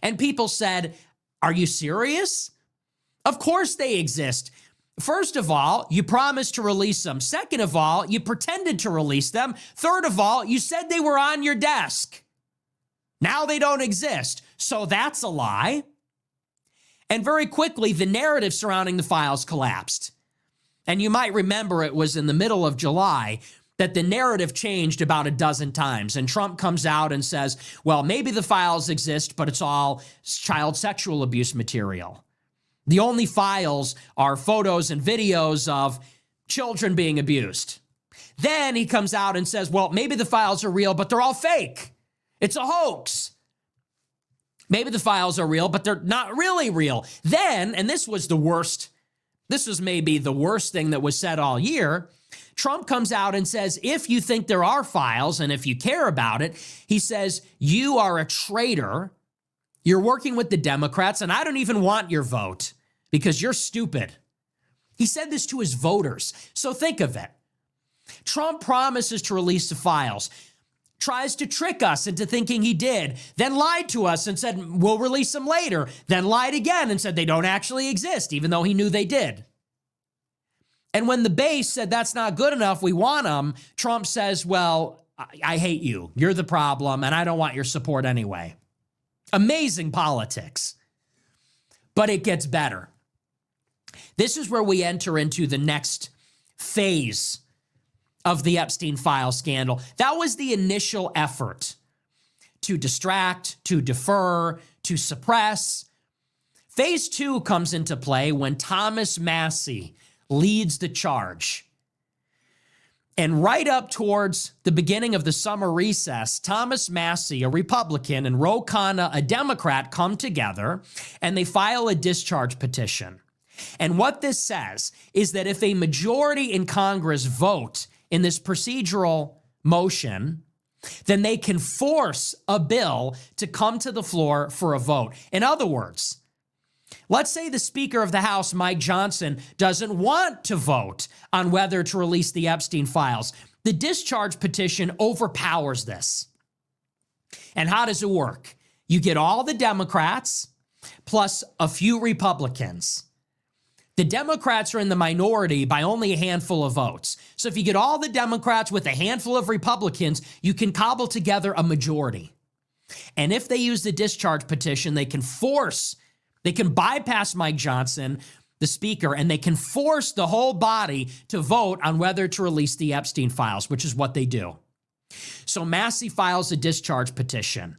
And people said, are you serious? Of course they exist. First of all, you promised to release them. Second of all, you pretended to release them. Third of all, you said they were on your desk. Now they don't exist. So that's a lie. And very quickly, the narrative surrounding the files collapsed. And you might remember it was in the middle of July that the narrative changed about a dozen times. And Trump comes out and says, well, maybe the files exist, but it's all child sexual abuse material. The only files are photos and videos of children being abused. Then he comes out and says, well, maybe the files are real, but they're all fake. It's a hoax. Maybe the files are real, but they're not really real. Then, and this was the worst, this was maybe the worst thing that was said all year, Trump comes out and says, if you think there are files and if you care about it, he says, you are a traitor. You're working with the Democrats, and I don't even want your vote because you're stupid. He said this to his voters. So think of it. Trump promises to release the files, tries to trick us into thinking he did, then lied to us and said, we'll release them later, then lied again and said they don't actually exist, even though he knew they did. And when the base said that's not good enough, we want them, Trump says, well, I hate you. You're the problem, and I don't want your support anyway. Amazing politics. But it gets better. This is where we enter into the next phase of the Epstein file scandal. That was the initial effort to distract, to defer, to suppress. Phase 2 comes into play when Thomas Massie leads the charge. And right up towards the beginning of the summer recess, Thomas Massie, a Republican, and Ro Khanna, a Democrat, come together and they file a discharge petition. And what this says is that if a majority in Congress vote in this procedural motion, then they can force a bill to come to the floor for a vote. In other words, let's say the Speaker of the House, Mike Johnson, doesn't want to vote on whether to release the Epstein files. The discharge petition overpowers this. And how does it work? You get all the Democrats plus a few Republicans. The Democrats are in the minority by only a handful of votes. So if you get all the Democrats with a handful of Republicans, you can cobble together a majority. And if they use the discharge petition, they can bypass Mike Johnson, the Speaker, and they can force the whole body to vote on whether to release the Epstein files, which is what they do. So Massie files a discharge petition.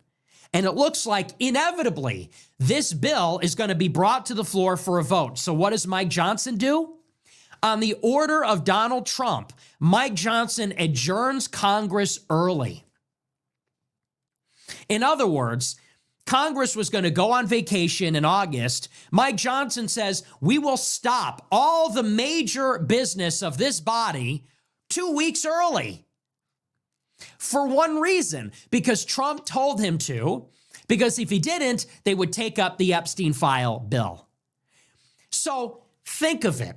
And it looks like, inevitably, this bill is going to be brought to the floor for a vote. So what does Mike Johnson do? On the order of Donald Trump, Mike Johnson adjourns Congress early. In other words, Congress was going to go on vacation in August. Mike Johnson says, we will stop all the major business of this body 2 weeks early. For one reason, because Trump told him to, because if he didn't, they would take up the Epstein file bill. So think of it.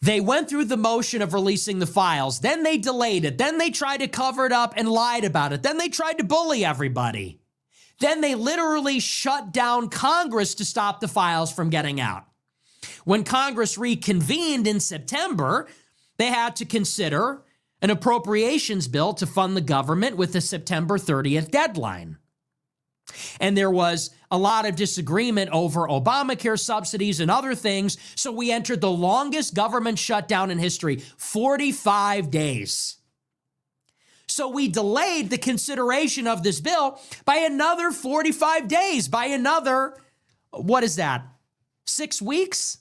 They went through the motion of releasing the files, then they delayed it, then they tried to cover it up and lied about it, then they tried to bully everybody. Then they literally shut down Congress to stop the files from getting out. When Congress reconvened in September, they had to consider an appropriations bill to fund the government with a September 30th deadline. And there was a lot of disagreement over Obamacare subsidies and other things, so we entered the longest government shutdown in history, 45 days. So we delayed the consideration of this bill by another 45 days, by another, 6 weeks?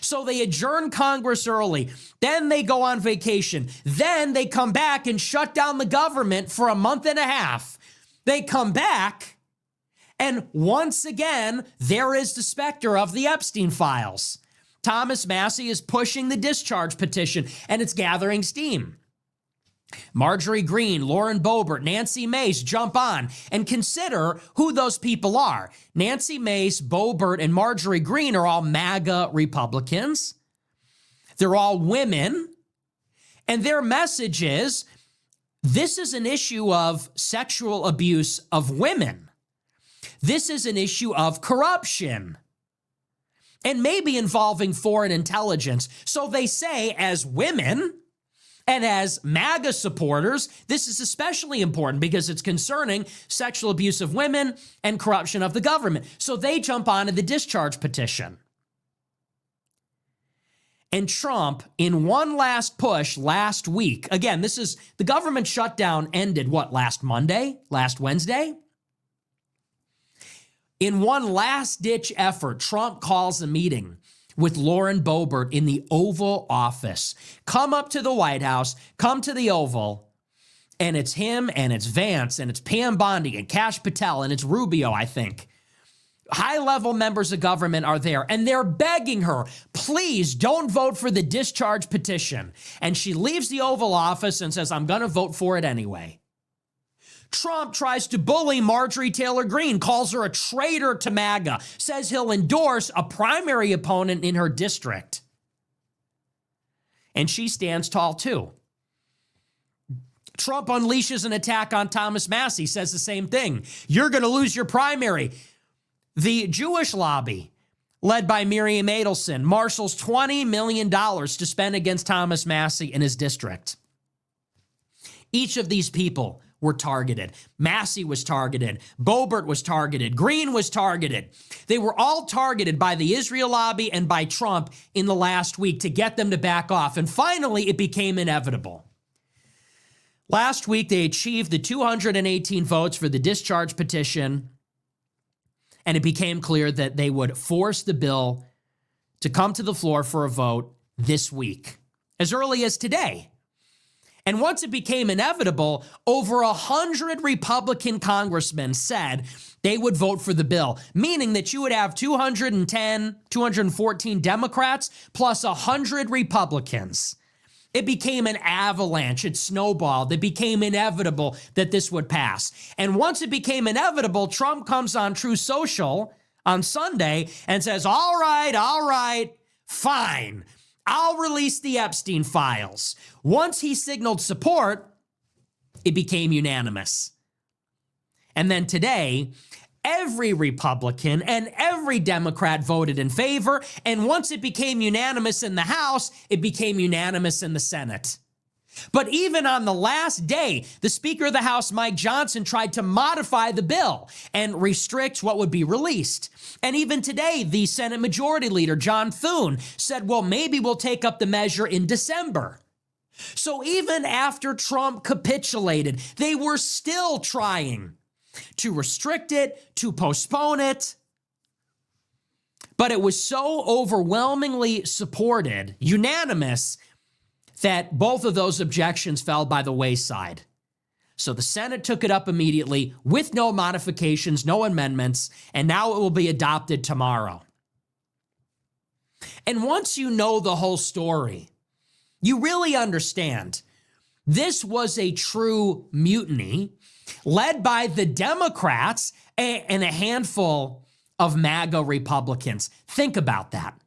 So they adjourn Congress early, then they go on vacation, then they come back and shut down the government for a month and a half. They come back, and once again, there is the specter of the Epstein files. Thomas Massie is pushing the discharge petition, and it's gathering steam. Marjorie, Greene, Lauren Boebert, Nancy Mace jump on and consider who those people are. Nancy Mace, Boebert, and Marjorie Greene are all MAGA Republicans. They're all women. And their message is, this is an issue of sexual abuse of women. This is an issue of corruption. And maybe involving foreign intelligence. So they say, as women, and as MAGA supporters, this is especially important because it's concerning sexual abuse of women and corruption of the government. So they jump onto the discharge petition. And Trump, in one last push last week, again, the government shutdown ended, last Wednesday? In one last-ditch effort, Trump calls a meeting with Lauren Boebert in the Oval Office. Come up to the White House, come to the Oval, and it's him, and it's Vance, and it's Pam Bondi, and Kash Patel, and it's Rubio, I think. High-level members of government are there, and they're begging her, please don't vote for the discharge petition. And she leaves the Oval Office and says, I'm going to vote for it anyway. Trump tries to bully Marjorie Taylor Greene, calls her a traitor to MAGA, says he'll endorse a primary opponent in her district. And she stands tall too. Trump unleashes an attack on Thomas Massie, says the same thing. You're going to lose your primary. The Jewish lobby, led by Miriam Adelson, marshals $20 million to spend against Thomas Massie in his district. Each of these people were targeted. Massie was targeted. Boebert was targeted. Greene was targeted. They were all targeted by the Israel lobby and by Trump in the last week to get them to back off. And finally, it became inevitable. Last week, they achieved the 218 votes for the discharge petition, and it became clear that they would force the bill to come to the floor for a vote this week, as early as today. And once it became inevitable, over 100 Republican congressmen said they would vote for the bill, meaning that you would have 214 Democrats plus 100 Republicans. It became an avalanche. It snowballed. It became inevitable that this would pass. And once it became inevitable, Trump comes on Truth Social on Sunday and says, all right, fine. I'll release the Epstein files. Once he signaled support, it became unanimous. And then today, every Republican and every Democrat voted in favor. And once it became unanimous in the House, it became unanimous in the Senate. But even on the last day, the Speaker of the House, Mike Johnson, tried to modify the bill and restrict what would be released. And even today, the Senate Majority Leader, John Thune, said, well, maybe we'll take up the measure in December. So even after Trump capitulated, they were still trying to restrict it, to postpone it. But it was so overwhelmingly supported, unanimous, that both of those objections fell by the wayside. So the Senate took it up immediately with no modifications, no amendments, and now it will be adopted tomorrow. And once you know the whole story, you really understand this was a true mutiny led by the Democrats and a handful of MAGA Republicans. Think about that.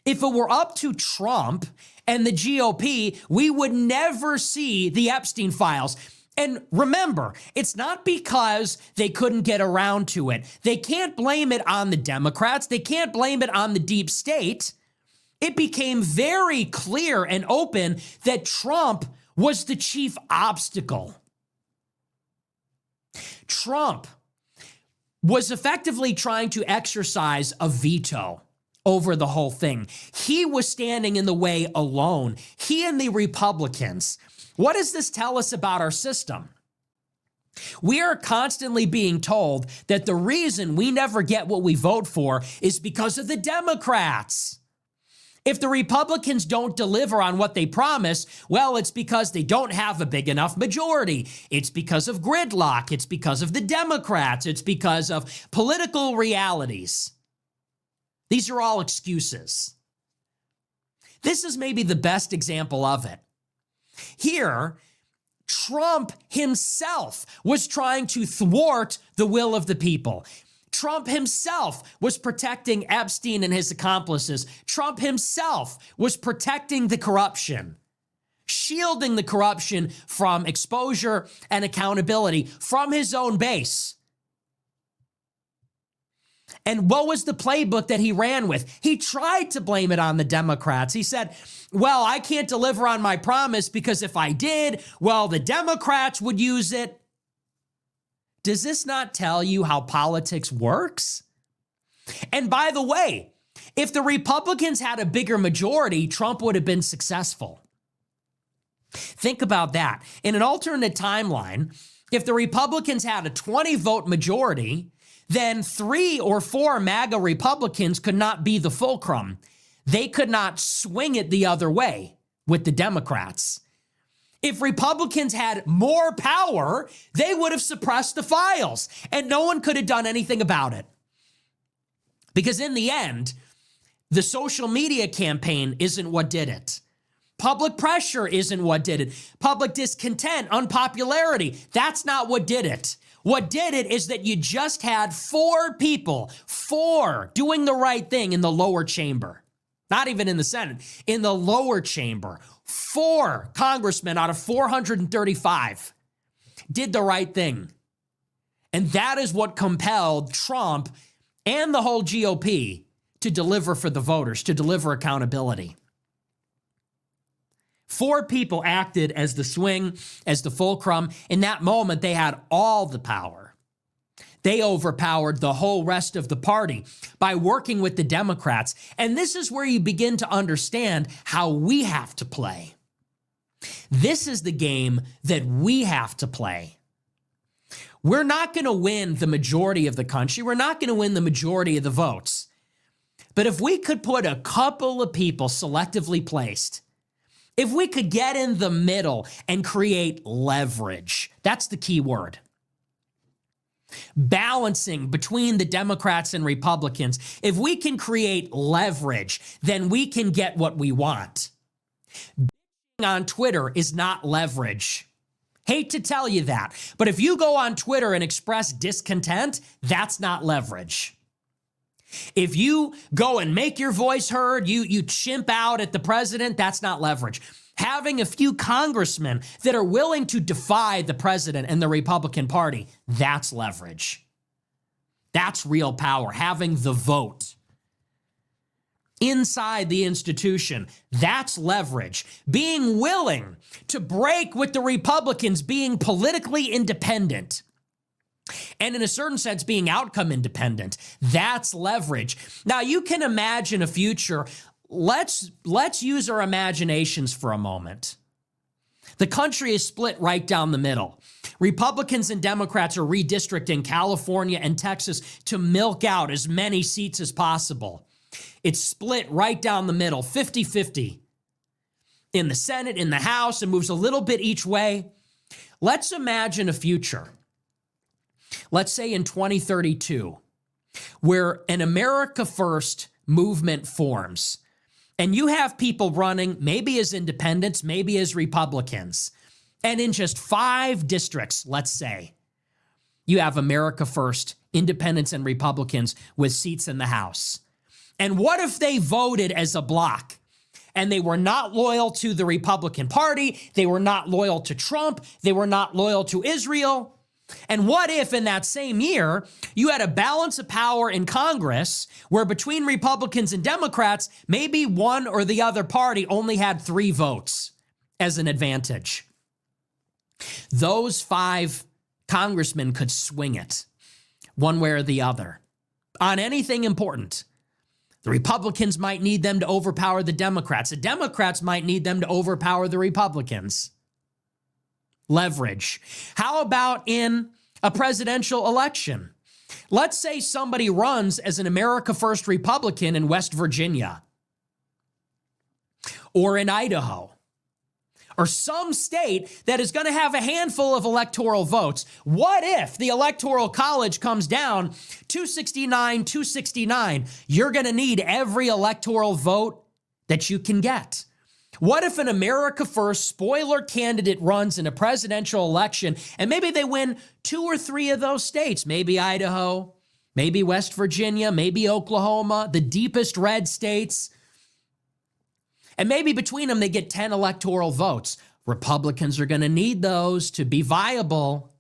If it were up to Trump and the GOP, we would never see the Epstein files. And remember, it's not because they couldn't get around to it. They can't blame it on the Democrats. They can't blame it on the deep state. It became very clear and open that Trump was the chief obstacle. Trump was effectively trying to exercise a veto over the whole thing. He was standing in the way alone. He and the Republicans. What does this tell us about our system? We are constantly being told that the reason we never get what we vote for is because of the Democrats. If the Republicans don't deliver on what they promise, well, it's because they don't have a big enough majority. It's because of gridlock. It's because of the Democrats. It's because of political realities. These are all excuses. This is maybe the best example of it. Here, Trump himself was trying to thwart the will of the people. Trump himself was protecting Epstein and his accomplices. Trump himself was protecting the corruption, shielding the corruption from exposure and accountability from his own base. And what was the playbook that he ran with? He tried to blame it on the Democrats. He said, well, I can't deliver on my promise because if I did, well, the Democrats would use it. Does this not tell you how politics works? And by the way, if the Republicans had a bigger majority, Trump would have been successful. Think about that. In an alternate timeline, if the Republicans had a 20-vote majority, then 3 or 4 MAGA Republicans could not be the fulcrum. They could not swing it the other way with the Democrats. If Republicans had more power, they would have suppressed the files, and no one could have done anything about it. Because in the end, the social media campaign isn't what did it. Public pressure isn't what did it. Public discontent, unpopularity, that's not what did it. What did it is that you just had 4 people, 4 doing the right thing in the lower chamber. Not even in the Senate, in the lower chamber. 4 congressmen out of 435 did the right thing. And that is what compelled Trump and the whole GOP to deliver for the voters, to deliver accountability. 4 people acted as the swing, as the fulcrum. In that moment, they had all the power. They overpowered the whole rest of the party by working with the Democrats. And this is where you begin to understand how we have to play. This is the game that we have to play. We're not going to win the majority of the country. We're not going to win the majority of the votes. But if we could put a couple of people selectively placed, if we could get in the middle and create leverage, that's the key word. Balancing between the Democrats and Republicans, if we can create leverage, then we can get what we want. Being on Twitter is not leverage. Hate to tell you that, but if you go on Twitter and express discontent, that's not leverage. If you go and make your voice heard, you chimp out at the president, that's not leverage. Having a few congressmen that are willing to defy the president and the Republican Party, that's leverage. That's real power, having the vote. Inside the institution, that's leverage. Being willing to break with the Republicans, being politically independent, and in a certain sense, being outcome independent, that's leverage. Now, you can imagine a future. Let's use our imaginations for a moment. The country is split right down the middle. Republicans and Democrats are redistricting California and Texas to milk out as many seats as possible. It's split right down the middle, 50-50. In the Senate, in the House, it moves a little bit each way. Let's imagine a future. Let's say in 2032, where an America First movement forms, and you have people running maybe as independents, maybe as Republicans, and in just 5 districts, let's say, you have America First, independents and Republicans with seats in the House. And what if they voted as a block and they were not loyal to the Republican Party, they were not loyal to Trump, they were not loyal to Israel? And what if in that same year, you had a balance of power in Congress where between Republicans and Democrats, maybe one or the other party only had 3 votes as an advantage? Those 5 congressmen could swing it one way or the other on anything important. The Republicans might need them to overpower the Democrats. The Democrats might need them to overpower the Republicans. Leverage. How about in a presidential election? Let's say somebody runs as an America First Republican in West Virginia or in Idaho or some state that is going to have a handful of electoral votes. What if the Electoral College comes down 269, 269? You're going to need every electoral vote that you can get. What if an America First spoiler candidate runs in a presidential election and maybe they win 2 or 3 of those states, maybe Idaho, maybe West Virginia, maybe Oklahoma, the deepest red states, and maybe between them they get 10 electoral votes. Republicans are going to need those to be viable.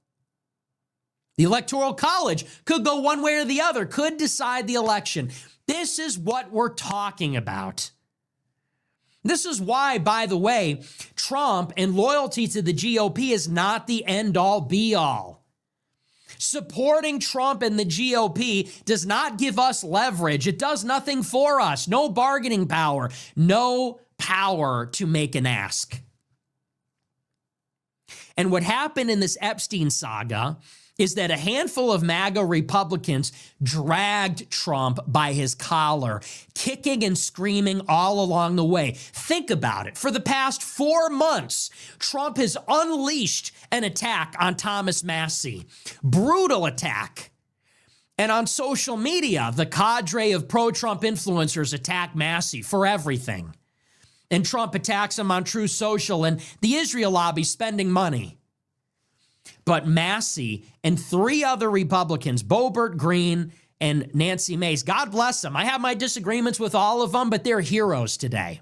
The Electoral College could go one way or the other, could decide the election. This is what we're talking about. This is why, by the way, Trump and loyalty to the GOP is not the end-all, be-all. Supporting Trump and the GOP does not give us leverage. It does nothing for us. No bargaining power. No power to make an ask. And what happened in this Epstein saga is that a handful of MAGA Republicans dragged Trump by his collar, kicking and screaming all along the way. Think about it. For the past 4 months, Trump has unleashed an attack on Thomas Massie. Brutal attack. And on social media, the cadre of pro-Trump influencers attack Massie for everything. And Trump attacks him on Truth Social, and the Israel lobby spending money. But Massie and 3 other Republicans, Boebert, Greene, and Nancy Mace, God bless them. I have my disagreements with all of them, but they're heroes today.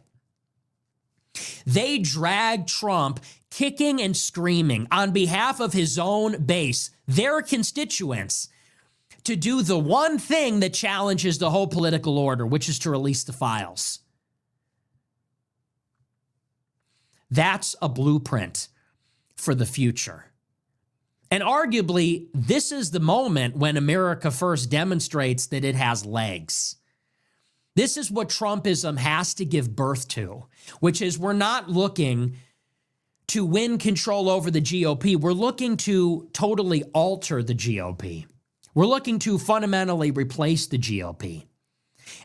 They dragged Trump kicking and screaming on behalf of his own base, their constituents, to do the one thing that challenges the whole political order, which is to release the files. That's a blueprint for the future. And arguably, this is the moment when America First demonstrates that it has legs. This is what Trumpism has to give birth to, which is we're not looking to win control over the GOP. We're looking to totally alter the GOP. We're looking to fundamentally replace the GOP.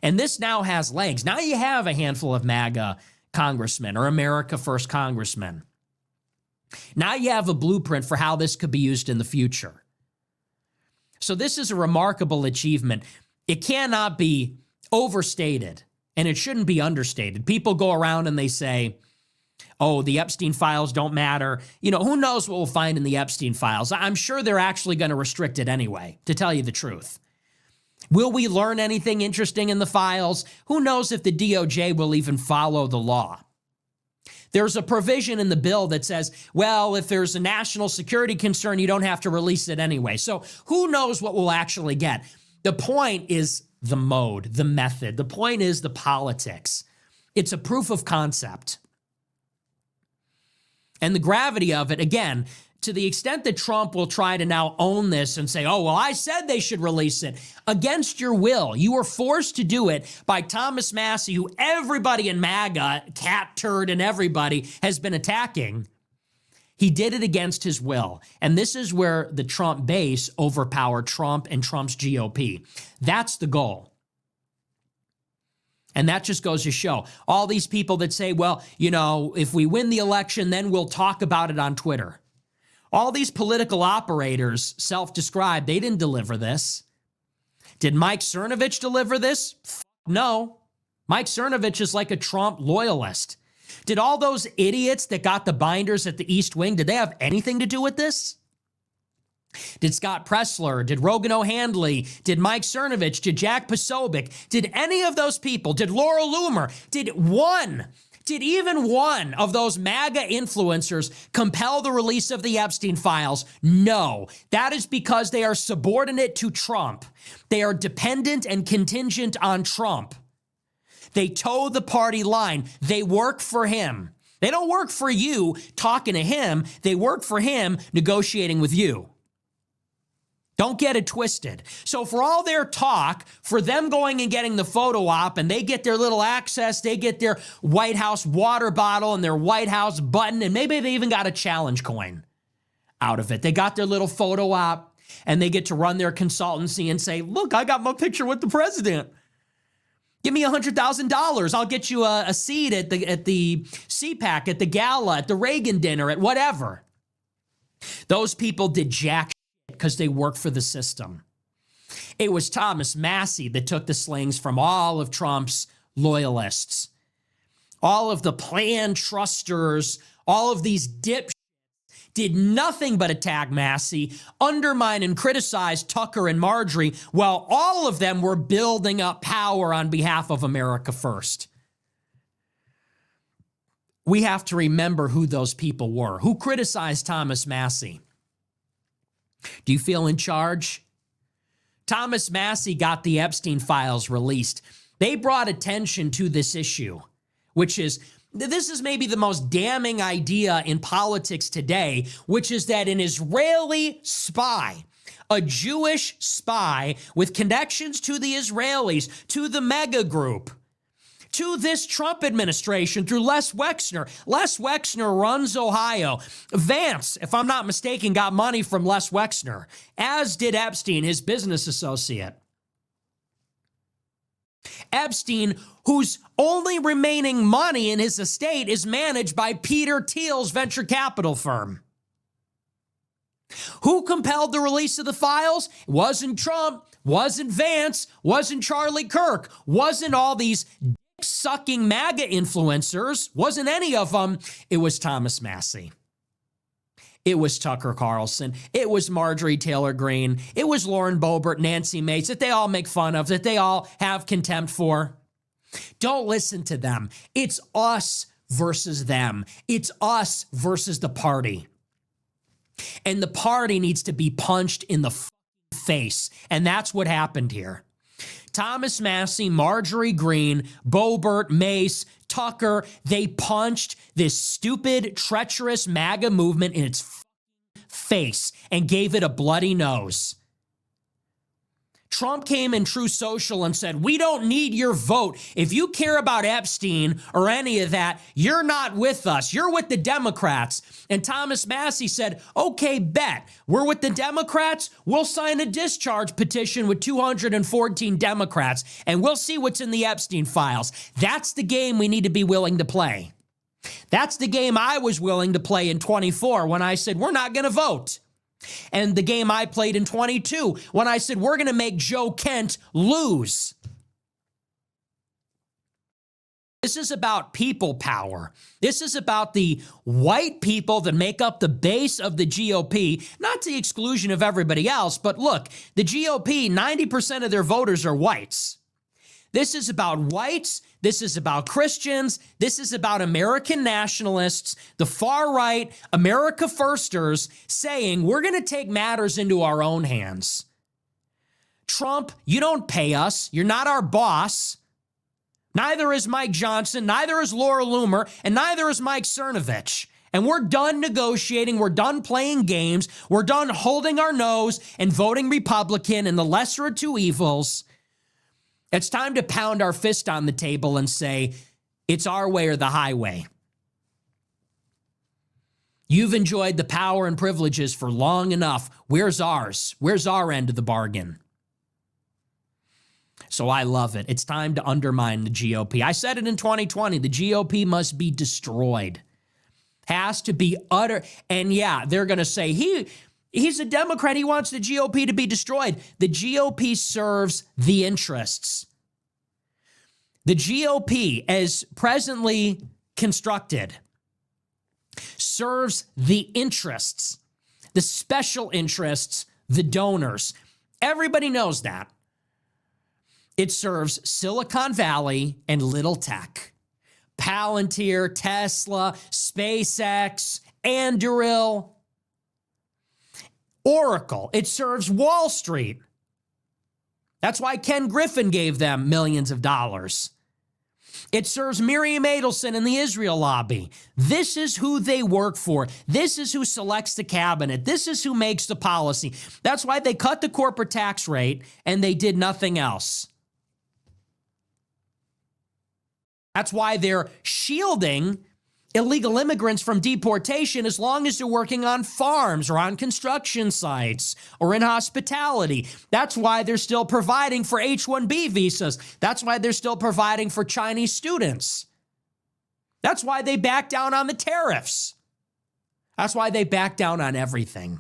And this now has legs. Now you have a handful of MAGA congressmen or America First congressmen. Now you have a blueprint for how this could be used in the future. So this is a remarkable achievement. It cannot be overstated, and it shouldn't be understated. People go around and they say, oh, the Epstein files don't matter. You know, who knows what we'll find in the Epstein files? I'm sure they're actually going to restrict it anyway, to tell you the truth. Will we learn anything interesting in the files? Who knows if the DOJ will even follow the law? There's a provision in the bill that says, well, if there's a national security concern, you don't have to release it anyway. So who knows what we'll actually get? The point is the mode, the method. The point is the politics. It's a proof of concept. And the gravity of it, again, to the extent that Trump will try to now own this and say, oh, well, I said they should release it. Against your will, you were forced to do it by Thomas Massie, who everybody in MAGA, Cat Turd and everybody has been attacking. He did it against his will. And this is where the Trump base overpowered Trump and Trump's GOP. That's the goal. And that just goes to show all these people that say, well, you know, if we win the election, then we'll talk about it on Twitter. All these political operators, self-described, they didn't deliver this. Did Mike Cernovich deliver this? No. Mike Cernovich is like a Trump loyalist. Did all those idiots that got the binders at the East Wing, did they have anything to do with this? Did Scott Pressler, did Rogan O'Handley, did Mike Cernovich, did Jack Posobiec, did any of those people, did Laura Loomer, did even one of those MAGA influencers compel the release of the Epstein files? No. That is because they are subordinate to Trump. They are dependent and contingent on Trump. They toe the party line. They work for him. They don't work for you talking to him. They work for him negotiating with you. Don't get it twisted. So for all their talk, for them going and getting the photo op and they get their little access, they get their White House water bottle and their White House button, and maybe they even got a challenge coin out of it. They got their little photo op and they get to run their consultancy and say, look, I got my picture with the president. Give me $100,000. I'll get you a seat at the CPAC, at the gala, at the Reagan dinner, at whatever. Those people did jack because they work for the system. It was Thomas Massie that took the slings from all of Trump's loyalists. All of the planned trusters, all of these dipshits did nothing but attack Massie, undermine and criticize Tucker and Marjorie, while all of them were building up power on behalf of America First. We have to remember who those people were. Who criticized Thomas Massie? Do you feel in charge? Thomas Massie got the Epstein files released. They brought attention to this issue, which is, this is maybe the most damning idea in politics today, which is that an Israeli spy, a Jewish spy with connections to the Israelis, to the mega group, to this Trump administration through Les Wexner. Les Wexner runs Ohio. Vance, if I'm not mistaken, got money from Les Wexner, as did Epstein, his business associate. Epstein, whose only remaining money in his estate is managed by Peter Thiel's venture capital firm. Who compelled the release of the files? It wasn't Trump, wasn't Vance, wasn't Charlie Kirk, wasn't all these dick-sucking MAGA influencers, wasn't any of them. It was Thomas Massie. It was Tucker Carlson. It was Marjorie Taylor Greene. It was Lauren Boebert, Nancy Mace, that they all make fun of, that they all have contempt for. Don't listen to them. It's us versus them. It's us versus the party. And the party needs to be punched in the face. And that's what happened here. Thomas Massie, Marjorie Greene, Boebert, Mace, Tucker, they punched this stupid, treacherous MAGA movement in its face and gave it a bloody nose. Trump came in True Social and said, we don't need your vote. If you care about Epstein or any of that, you're not with us. You're with the Democrats. And Thomas Massie said, okay, bet. We're with the Democrats. We'll sign a discharge petition with 214 Democrats, and we'll see what's in the Epstein files. That's the game we need to be willing to play. That's the game I was willing to play in 24 when I said, we're not going to vote. And the game I played in 22 when I said, we're going to make Joe Kent lose. This is about people power. This is about the white people that make up the base of the GOP, not to the exclusion of everybody else. But look, the GOP, 90% of their voters are whites. This is about whites. This is about Christians. This is about American nationalists, the far right, America Firsters, saying we're going to take matters into our own hands. Trump, you don't pay us. You're not our boss. Neither is Mike Johnson. Neither is Laura Loomer. And neither is Mike Cernovich. And we're done negotiating. We're done playing games. We're done holding our nose and voting Republican and the lesser of two evils. It's time to pound our fist on the table and say, it's our way or the highway. You've enjoyed the power and privileges for long enough. Where's ours? Where's our end of the bargain? So I love it. It's time to undermine the GOP. I said it in 2020. The GOP must be destroyed. Has to be utter. And yeah, they're going to say, He's a Democrat. He wants the GOP to be destroyed. The GOP serves the interests. The GOP, as presently constructed, serves the interests, the special interests, the donors. Everybody knows that. It serves Silicon Valley and little tech. Palantir, Tesla, SpaceX, Anduril, Oracle. It serves Wall Street. That's why Ken Griffin gave them millions of dollars. It serves Miriam Adelson and the Israel lobby. This is who they work for. This is who selects the cabinet. This is who makes the policy. That's why they cut the corporate tax rate and they did nothing else. That's why they're shielding illegal immigrants from deportation as long as they're working on farms or on construction sites or in hospitality. That's why they're still providing for H-1B visas. That's why they're still providing for Chinese students. That's why they back down on the tariffs. That's why they back down on everything.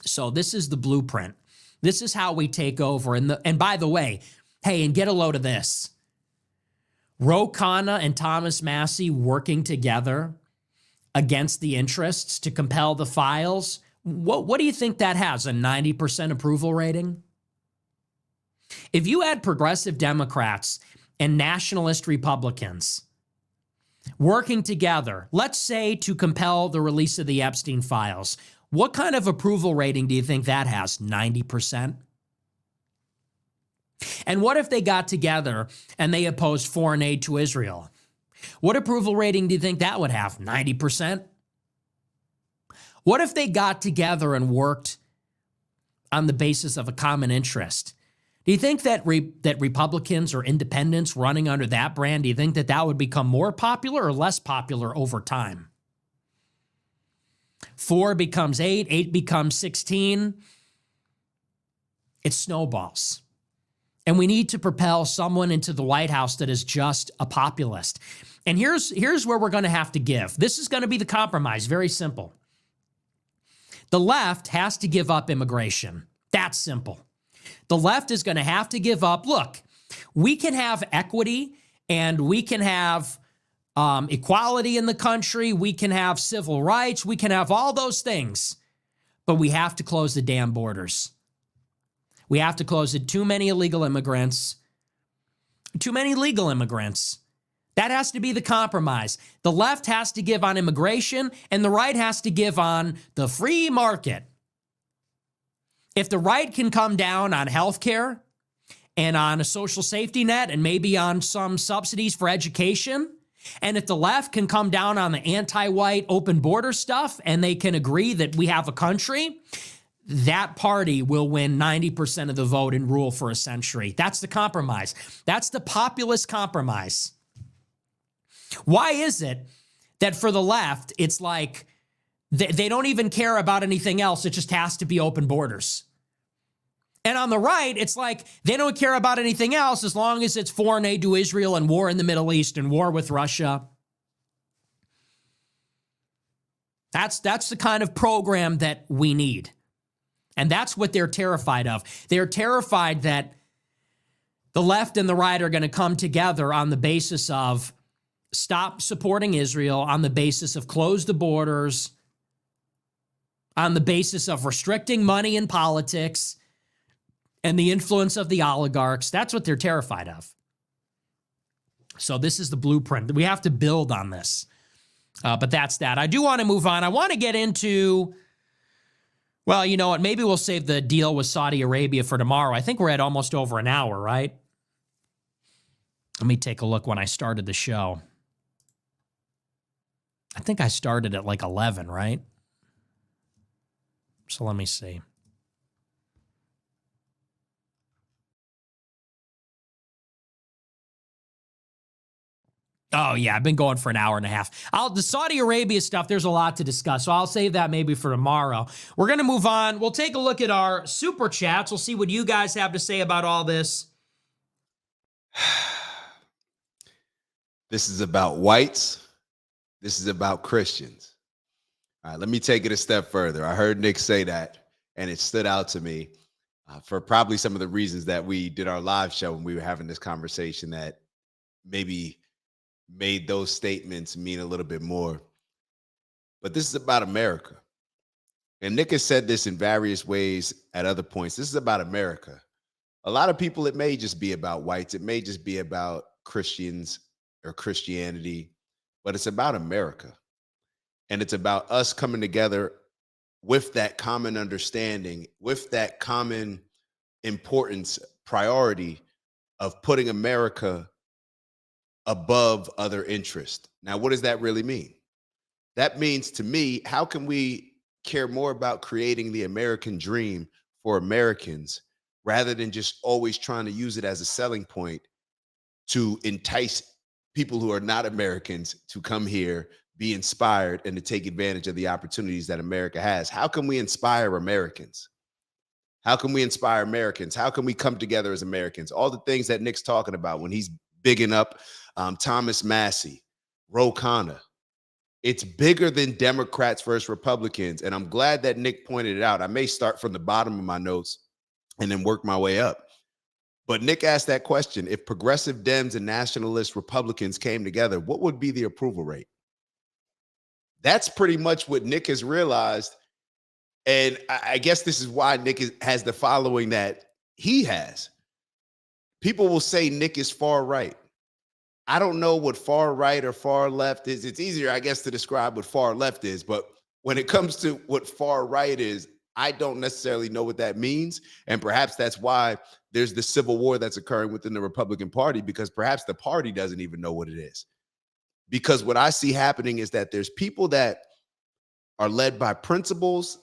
So this is the blueprint. This is how we take over. And by the way, hey, and get a load of this. Ro Khanna and Thomas Massie working together against the interests to compel the files. What do you think that has, a 90% approval rating? If you had progressive Democrats and nationalist Republicans working together, let's say to compel the release of the Epstein files, what kind of approval rating do you think that has? 90%? And what if they got together and they opposed foreign aid to Israel? What approval rating do you think that would have? 90%? What if they got together and worked on the basis of a common interest? Do you think that that Republicans or independents running under that brand, do you think that that would become more popular or less popular over time? 4 becomes 8, 8 becomes 16. It snowballs. And we need to propel someone into the White House that is just a populist. And here's where we're going to have to give. This is going to be the compromise. Very simple. The left has to give up immigration. That's simple. The left is going to have to give up. Look, we can have equity and we can have equality in the country. We can have civil rights. We can have all those things. But we have to close the damn borders. We have to close it. Too many illegal immigrants. Too many legal immigrants. That has to be the compromise. The left has to give on immigration, and the right has to give on the free market. If the right can come down on healthcare and on a social safety net and maybe on some subsidies for education, and if the left can come down on the anti-white open border stuff and they can agree that we have a country, that party will win 90% of the vote and rule for a century. That's the compromise. That's the populist compromise. Why is it that for the left, it's like they don't even care about anything else. It just has to be open borders. And on the right, it's like they don't care about anything else as long as it's foreign aid to Israel and war in the Middle East and war with Russia. That's the kind of program that we need. And that's what they're terrified of. They're terrified that the left and the right are going to come together on the basis of stop supporting Israel, on the basis of close the borders, on the basis of restricting money in politics and the influence of the oligarchs. That's what they're terrified of. So this is the blueprint. We have to build on this. But that's that. I do want to move on. I want to get into, well, you know what? Maybe we'll save the deal with Saudi Arabia for tomorrow. I think we're at almost over an hour, right? Let me take a look when I started the show. I think I started at like 11, right? So let me see. Oh, yeah, I've been going for an hour and a half. The Saudi Arabia stuff, there's a lot to discuss, so I'll save that maybe for tomorrow. We're going to move on. We'll take a look at our super chats. We'll see what you guys have to say about all this. This is about whites. This is about Christians. All right, let me take it a step further. I heard Nick say that, and it stood out to me for probably some of the reasons that we did our live show when we were having this conversation that maybe made those statements mean a little bit more. But this is about America. And Nick has said this in various ways at other points. This is about America. A lot of people, it may just be about whites. It may just be about Christians or Christianity, but it's about America. And it's about us coming together with that common understanding, with that common importance, priority of putting America above other interests. Now, what does that really mean? That means to me, how can we care more about creating the American dream for Americans rather than just always trying to use it as a selling point to entice people who are not Americans to come here, be inspired, and to take advantage of the opportunities that America has? How can we inspire Americans? How can we inspire Americans? How can we come together as Americans? All the things that Nick's talking about when he's bigging up Thomas Massie, Ro Khanna. It's bigger than Democrats versus Republicans. And I'm glad that Nick pointed it out. I may start from the bottom of my notes and then work my way up. But Nick asked that question: if progressive Dems and nationalist Republicans came together, what would be the approval rate? That's pretty much what Nick has realized. And I guess this is why Nick has the following that he has. People will say Nick is far right. I don't know what far right or far left is. It's easier, I guess, to describe what far left is. But when it comes to what far right is, I don't necessarily know what that means. And perhaps that's why there's the civil war that's occurring within the Republican Party, because perhaps the party doesn't even know what it is. Because what I see happening is that there's people that are led by principles,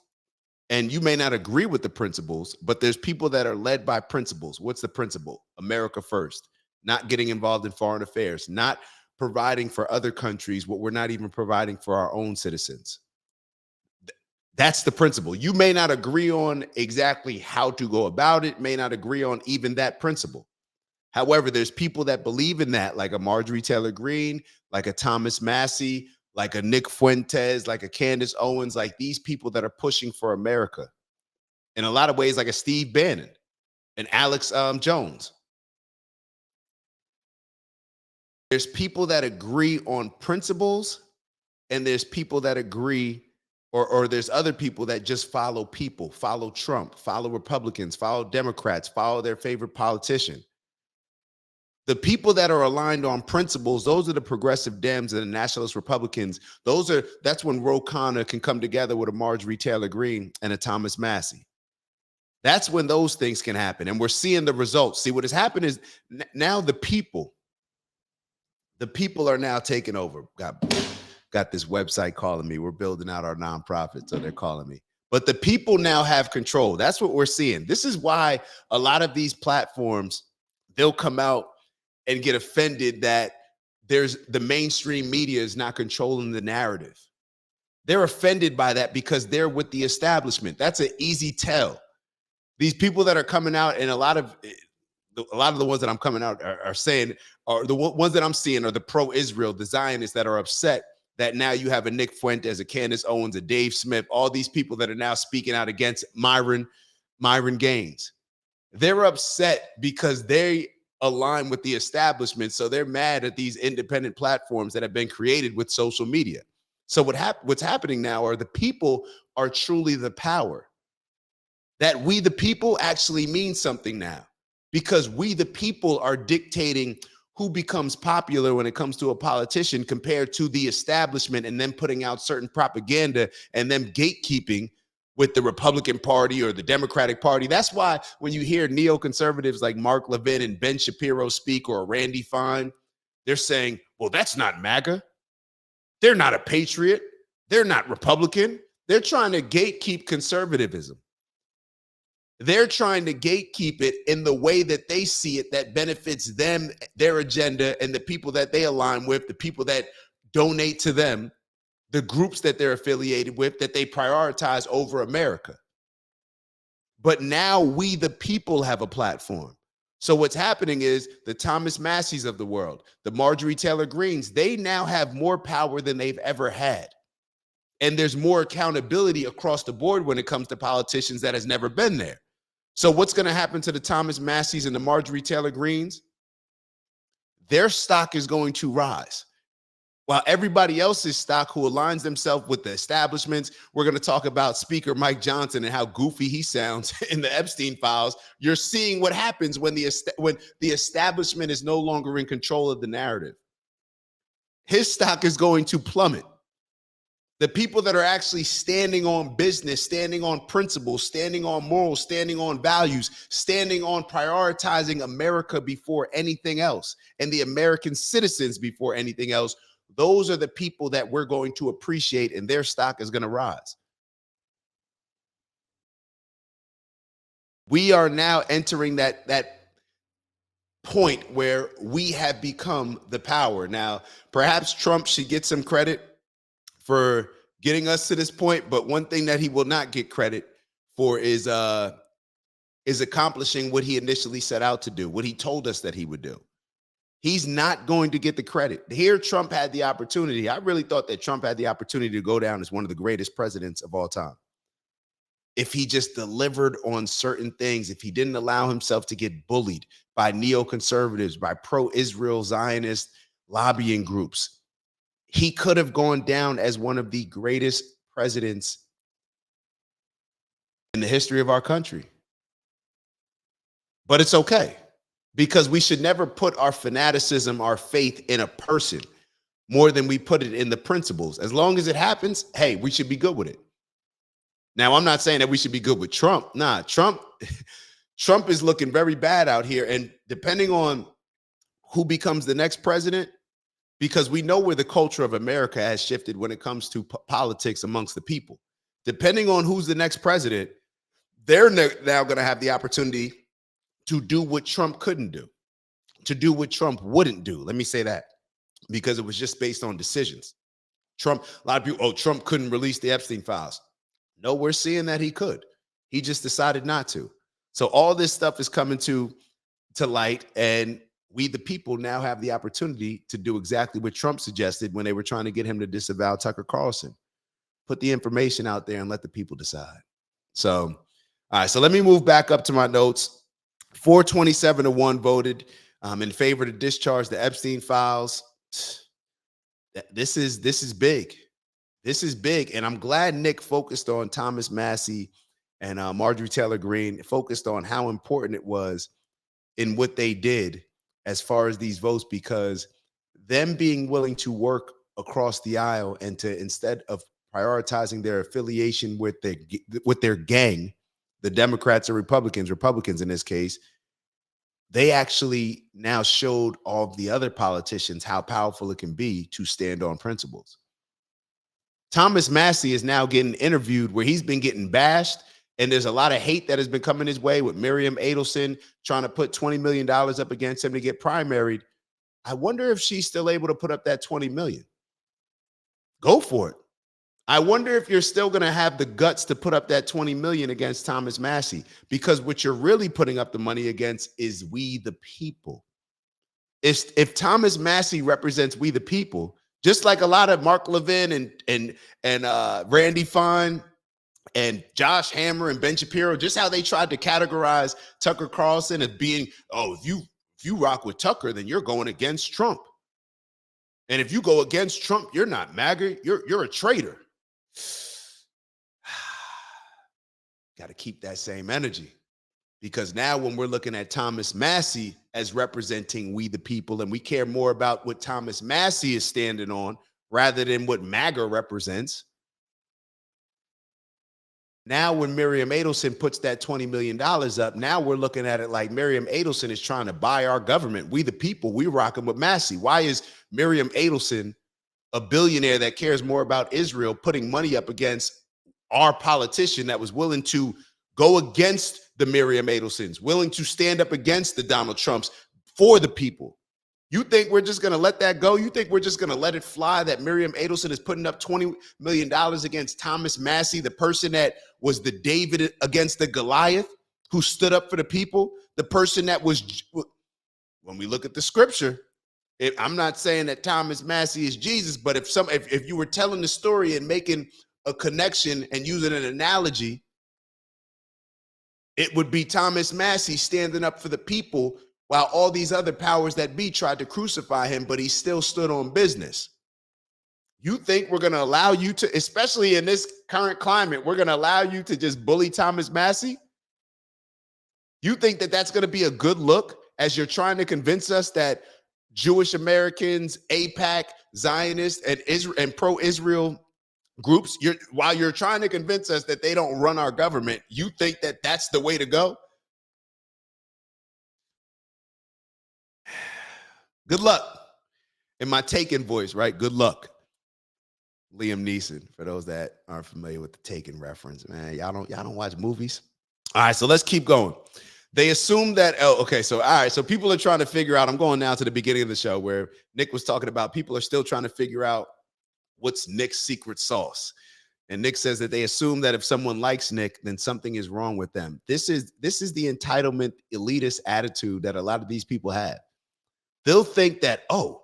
and you may not agree with the principles, but there's people that are led by principles. What's the principle? America first. Not getting involved in foreign affairs, not providing for other countries what we're not even providing for our own citizens. That's the principle. You may not agree on exactly how to go about it, may not agree on even that principle. However, there's people that believe in that, like a Marjorie Taylor Greene, like a Thomas Massie, like a Nick Fuentes, like a Candace Owens, like these people that are pushing for America. In a lot of ways, like a Steve Bannon and Alex Jones. There's people that agree on principles, and there's people that agree, or there's other people that just follow people, follow Trump, follow Republicans, follow Democrats, follow their favorite politician. The people that are aligned on principles, those are the progressive Dems and the nationalist Republicans. That's when Ro Khanna can come together with a Marjorie Taylor Greene and a Thomas Massie. That's when those things can happen. And we're seeing the results. See, what has happened is now the people are now taking over. Got this website calling me. We're building out our nonprofit, so they're calling me. But the people now have control. That's what we're seeing. This is why a lot of these platforms, they'll come out and get offended that the mainstream media is not controlling the narrative. They're offended by that because they're with the establishment. That's an easy tell. These people that are coming out, and a lot of the ones that I'm coming out are saying, or the ones that I'm seeing are the pro-Israel, the Zionists that are upset that now you have a Nick Fuentes, a Candace Owens, a Dave Smith, all these people that are now speaking out against Myron Gaines. They're upset because they align with the establishment, so they're mad at these independent platforms that have been created with social media. So what's happening now are the people are truly the power. That we the people actually means something now, because we the people are dictating who becomes popular when it comes to a politician compared to the establishment, and then putting out certain propaganda and them gatekeeping with the Republican Party or the Democratic Party. That's why when you hear neoconservatives like Mark Levin and Ben Shapiro speak, or Randy Fine, they're saying, well, that's not MAGA. They're not a patriot. They're not Republican. They're trying to gatekeep conservatism. They're trying to gatekeep it in the way that they see it, that benefits them, their agenda, and the people that they align with, the people that donate to them, the groups that they're affiliated with, that they prioritize over America. But now we, the people, have a platform. So what's happening is the Thomas Masseys of the world, the Marjorie Taylor Greenes, they now have more power than they've ever had. And there's more accountability across the board when it comes to politicians that has never been there. So what's going to happen to the Thomas Masseys and the Marjorie Taylor Greenes? Their stock is going to rise. While everybody else's stock who aligns themselves with the establishments, we're going to talk about Speaker Mike Johnson and how goofy he sounds in the Epstein files. You're seeing what happens when the establishment is no longer in control of the narrative. His stock is going to plummet. The people that are actually standing on business, standing on principles, standing on morals, standing on values, standing on prioritizing America before anything else, and the American citizens before anything else, those are the people that we're going to appreciate, and their stock is going to rise. We are now entering that point where we have become the power. Now, perhaps Trump should get some credit for getting us to this point, but one thing that he will not get credit for is accomplishing what he initially set out to do, what he told us that he would do. He's not going to get the credit. Here, Trump had the opportunity. I really thought that Trump had the opportunity to go down as one of the greatest presidents of all time. If he just delivered on certain things, if he didn't allow himself to get bullied by neoconservatives, by pro-Israel Zionist lobbying groups, he could have gone down as one of the greatest presidents in the history of our country. But it's okay, because we should never put our fanaticism, our faith in a person more than we put it in the principles. As long as it happens, hey, we should be good with it. Now, I'm not saying that we should be good with Trump. Nah, Trump is looking very bad out here. And depending on who becomes the next president, because we know where the culture of America has shifted when it comes to politics amongst the people. Depending on who's the next president, they're now going to have the opportunity to do what Trump couldn't do, to do what Trump wouldn't do. Let me say that, because it was just based on decisions. A lot of people, Trump couldn't release the Epstein files. No, we're seeing that he could. He just decided not to. So all this stuff is coming to light, and we the people now have the opportunity to do exactly what Trump suggested when they were trying to get him to disavow Tucker Carlson. Put the information out there and let the people decide. So, all right, so let me move back up to my notes. 427 to 1 voted in favor to discharge the Epstein files. This is big. This is big. And I'm glad Nick focused on Thomas Massie and Marjorie Taylor Greene, focused on how important it was in what they did as far as these votes, because them being willing to work across the aisle and to, instead of prioritizing their affiliation with their gang, the Democrats or Republicans in this case, they actually now showed all of the other politicians how powerful it can be to stand on principles. Thomas Massie is now getting interviewed where he's been getting bashed, and there's a lot of hate that has been coming his way with Miriam Adelson trying to put $20 million up against him to get primaried. I wonder if she's still able to put up that $20 million. Go for it. I wonder if you're still going to have the guts to put up that $20 million against Thomas Massie, because what you're really putting up the money against is we the people. If Thomas Massie represents we the people, just like a lot of Mark Levin and Randy Fine and Josh Hammer and Ben Shapiro, just how they tried to categorize Tucker Carlson as being, oh, if you rock with Tucker, then you're going against Trump. And if you go against Trump, you're not MAGA, you're a traitor. Got to keep that same energy, because now when we're looking at Thomas Massie as representing we the people, and we care more about what Thomas Massie is standing on rather than what MAGA represents. Now, when Miriam Adelson puts that $20 million up, now we're looking at it like Miriam Adelson is trying to buy our government. We the people, we rocking with Massie. Why is Miriam Adelson, a billionaire that cares more about Israel, putting money up against our politician that was willing to go against the Miriam Adelsons, willing to stand up against the Donald Trumps for the people? You think we're just going to let that go? You think we're just going to let it fly that Miriam Adelson is putting up $20 million against Thomas Massie, the person that was the David against the Goliath, who stood up for the people, the person that was, when we look at the scripture, I'm not saying that Thomas Massie is Jesus, but if you were telling the story and making a connection and using an analogy, it would be Thomas Massie standing up for the people while all these other powers that be tried to crucify him, but he still stood on business. You think we're going to allow you to, especially in this current climate, we're going to allow you to just bully Thomas Massie? You think that that's going to be a good look as you're trying to convince us that Jewish Americans, AIPAC, Zionists, and pro-Israel groups, while you're trying to convince us that they don't run our government, you think that that's the way to go? Good luck. In my Taken voice, right? Good luck. Liam Neeson, for those that aren't familiar with the Taken reference, man, y'all don't watch movies. All right, so let's keep going. They assume that, so all right, so people are trying to figure out, I'm going now to the beginning of the show where Nick was talking about people are still trying to figure out what's Nick's secret sauce. And Nick says that they assume that if someone likes Nick, then something is wrong with them. This is the entitlement elitist attitude that a lot of these people have. They'll think that, oh,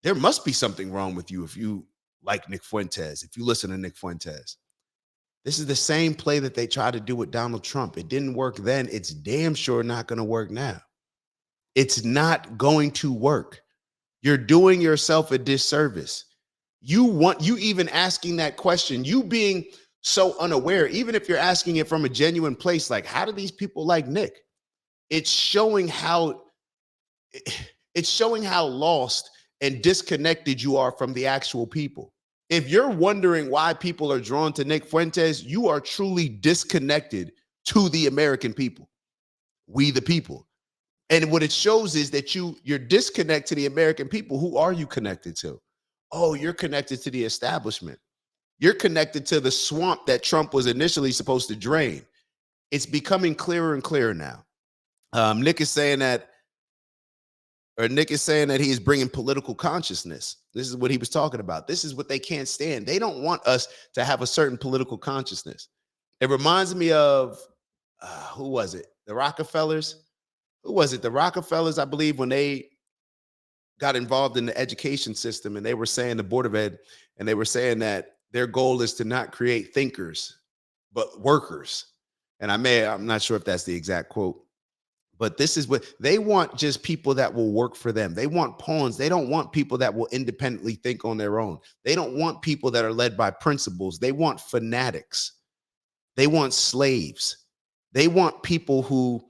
there must be something wrong with you if you like Nick Fuentes, if you listen to Nick Fuentes. This is the same play that they tried to do with Donald Trump. It didn't work then. It's damn sure not going to work now. It's not going to work. You're doing yourself a disservice. You even asking that question, you being so unaware, even if you're asking it from a genuine place, like, how do these people like Nick? It's showing how lost and disconnected you are from the actual people. If you're wondering why people are drawn to Nick Fuentes, you are truly disconnected to the American people, we the people. And what it shows is that you're disconnected to the American people. Who are you connected to? Oh, you're connected to the establishment. You're connected to the swamp that Trump was initially supposed to drain. It's becoming clearer and clearer now. Nick is saying that he is bringing political consciousness. This is what he was talking about. This is what they can't stand. They don't want us to have a certain political consciousness. It reminds me of, who was it? The Rockefellers, who was it? The Rockefellers, I believe, when they got involved in the education system, and they were saying, the Board of Ed, and they were saying that their goal is to not create thinkers, but workers. And I'm not sure if that's the exact quote, but this is what they want: just people that will work for them. They want pawns. They don't want people that will independently think on their own. They don't want people that are led by principles. They want fanatics. They want slaves. They want people who,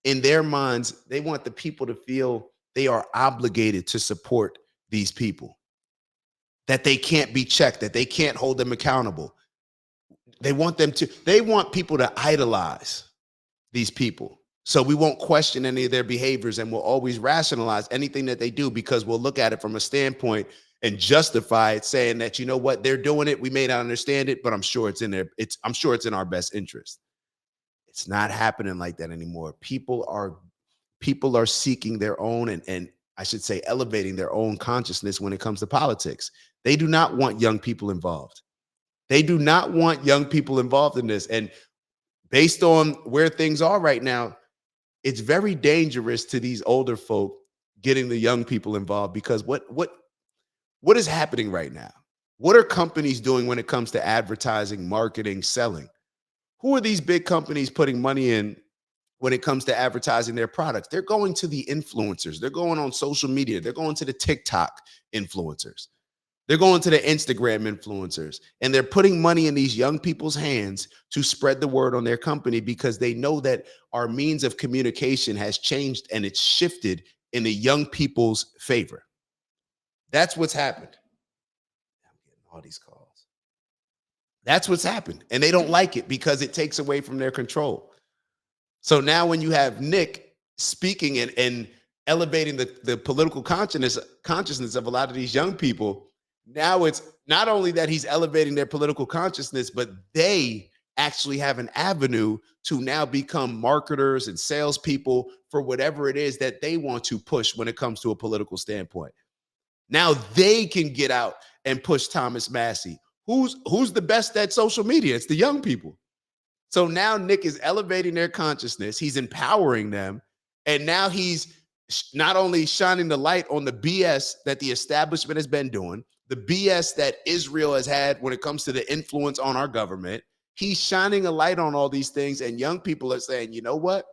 in their minds, they want the people to feel they are obligated to support these people, that they can't be checked, that they can't hold them accountable. They want people to idolize these people. So we won't question any of their behaviors, and we'll always rationalize anything that they do, because we'll look at it from a standpoint and justify it, saying that, you know what, they're doing it. We may not understand it, but I'm sure it's in our best interest. It's not happening like that anymore. People are seeking their own, and I should say elevating their own consciousness when it comes to politics. They do not want young people involved. They do not want young people involved in this. And based on where things are right now, it's very dangerous to these older folk getting the young people involved, because what is happening right now? What are companies doing when it comes to advertising, marketing, selling? Who are these big companies putting money in when it comes to advertising their products? They're going to the influencers. They're going on social media. They're going to the TikTok influencers. They're going to the Instagram influencers, and they're putting money in these young people's hands to spread the word on their company, because they know that our means of communication has changed and it's shifted in the young people's favor. That's what's happened. I'm getting all these calls. That's what's happened. And they don't like it because it takes away from their control. So now when you have Nick speaking and elevating the political consciousness of a lot of these young people, now it's not only that he's elevating their political consciousness, but they actually have an avenue to now become marketers and salespeople for whatever it is that they want to push when it comes to a political standpoint. Now they can get out and push Thomas Massie. Who's the best at social media? It's the young people. So now Nick is elevating their consciousness. He's empowering them. And now he's not only shining the light on the BS that the establishment has been doing, the BS that Israel has had when it comes to the influence on our government. He's shining a light on all these things, and young people are saying, you know what?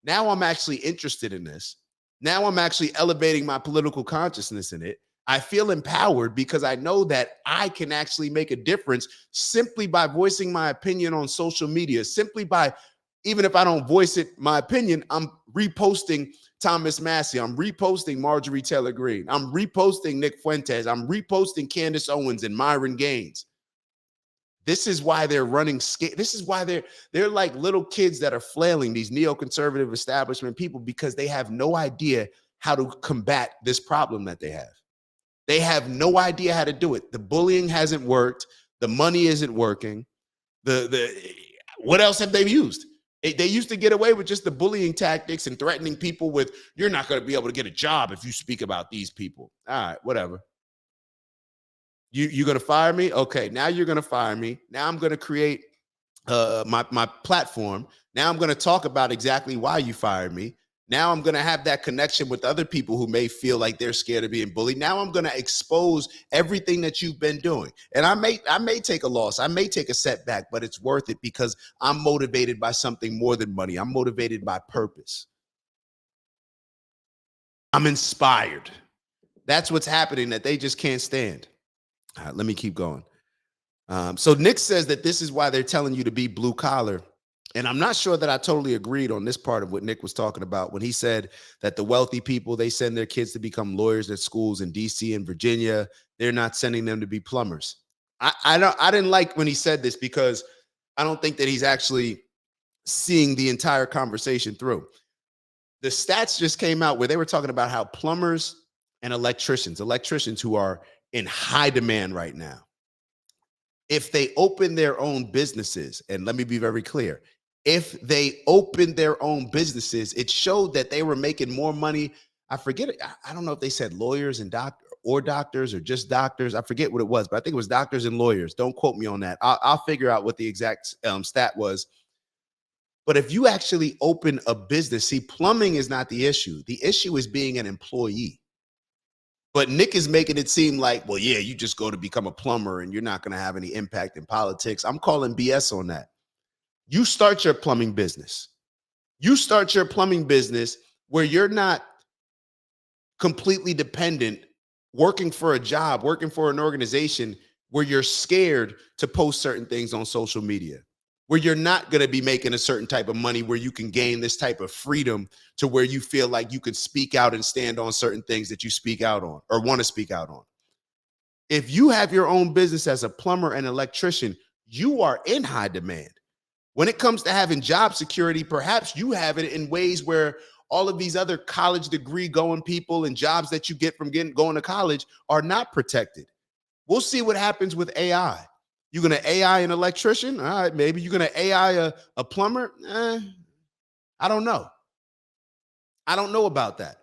Now I'm actually interested in this. Now I'm actually elevating my political consciousness in it. I feel empowered because I know that I can actually make a difference simply by voicing my opinion on social media, simply by, even if I don't voice it, my opinion, I'm reposting Thomas Massie. I'm reposting Marjorie Taylor Greene. I'm reposting Nick Fuentes. I'm reposting Candace Owens and Myron Gaines. This is why they're running. This is why they're like little kids that are flailing, these neoconservative establishment people, because they have no idea how to combat this problem that they have. They have no idea how to do it. The bullying hasn't worked. The money isn't working. What else have they used? They used to get away with just the bullying tactics and threatening people with, you're not going to be able to get a job if you speak about these people. All right, whatever. You're going to fire me? Okay, now you're going to fire me. Now I'm going to create my platform. Now I'm going to talk about exactly why you fired me. Now I'm going to have that connection with other people who may feel like they're scared of being bullied. Now I'm going to expose everything that you've been doing. And I may take a loss. I may take a setback, but it's worth it because I'm motivated by something more than money. I'm motivated by purpose. I'm inspired. That's what's happening that they just can't stand. All right, let me keep going. So Nick says that this is why they're telling you to be blue collar. And I'm not sure that I totally agreed on this part of what Nick was talking about when he said that the wealthy people, they send their kids to become lawyers at schools in DC and Virginia. They're not sending them to be plumbers. I didn't like when he said this because I don't think that he's actually seeing the entire conversation through. The stats just came out where they were talking about how plumbers and electricians who are in high demand right now, if they open their own businesses, and let me be very clear, if they opened their own businesses, it showed that they were making more money. I forget it. I don't know if they said lawyers and doctors or just doctors. I forget what it was, but I think it was doctors and lawyers. Don't quote me on that. I'll figure out what the exact stat was. But if you actually open a business, see, plumbing is not the issue. The issue is being an employee. But Nick is making it seem like, well, yeah, you just go to become a plumber and you're not going to have any impact in politics. I'm calling BS on that. You start your plumbing business. You start your plumbing business where you're not completely dependent, working for a job, working for an organization where you're scared to post certain things on social media, where you're not going to be making a certain type of money, where you can gain this type of freedom to where you feel like you can speak out and stand on certain things that you speak out on or want to speak out on. If you have your own business as a plumber and electrician, you are in high demand. When it comes to having job security, perhaps you have it in ways where all of these other college degree going people and jobs that you get from going to college are not protected. We'll see what happens with AI. You're going to AI an electrician? All right, maybe. You're going to AI a plumber? I don't know. I don't know about that.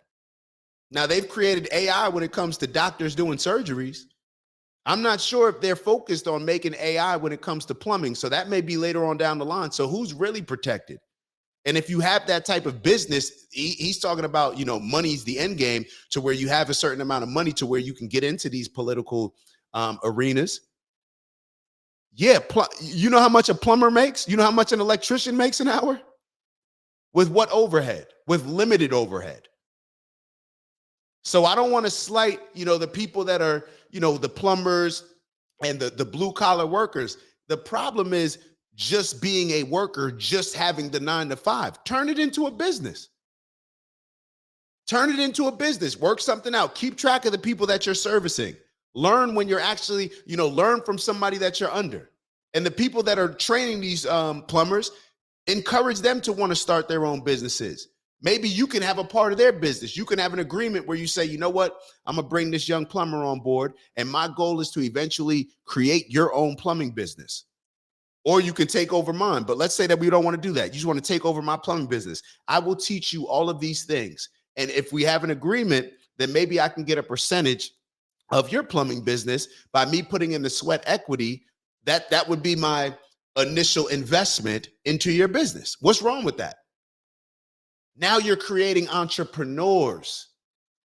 Now, they've created AI when it comes to doctors doing surgeries. I'm not sure if they're focused on making AI when it comes to plumbing. So that may be later on down the line. So who's really protected? And if you have that type of business, he's talking about, money's the end game, to where you have a certain amount of money to where you can get into these political arenas. Yeah. You know how much a plumber makes? You know how much an electrician makes an hour? With what overhead? With limited overhead. So I don't want to slight, the people that are, the plumbers and the blue collar workers. The problem is just being a worker, just having the 9 to 5. Turn it into a business. Turn it into a business. Work something out. Keep track of the people that you're servicing. Learn when you're actually, learn from somebody that you're under. And the people that are training these plumbers, encourage them to want to start their own businesses. Maybe you can have a part of their business. You can have an agreement where you say, you know what, I'm going to bring this young plumber on board, and my goal is to eventually create your own plumbing business. Or you can take over mine. But let's say that we don't want to do that. You just want to take over my plumbing business. I will teach you all of these things. And if we have an agreement, then maybe I can get a percentage of your plumbing business by me putting in the sweat equity. That would be my initial investment into your business. What's wrong with that? Now you're creating entrepreneurs.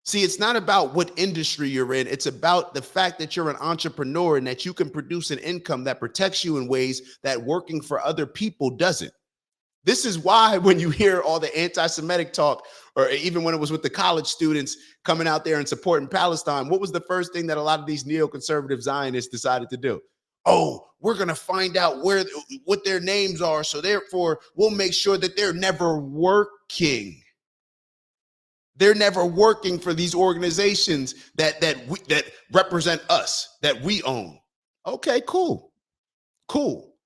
See, it's not about what industry you're in. It's about the fact that you're an entrepreneur and that you can produce an income that protects you in ways that working for other people doesn't. This is why when you hear all the anti-Semitic talk, or even when it was with the college students coming out there and supporting Palestine, what was the first thing that a lot of these neoconservative Zionists decided to do? Oh, we're going to find out what their names are. So therefore, we'll make sure that they're never working. They're never working for these organizations that represent us, that we own. Okay, cool.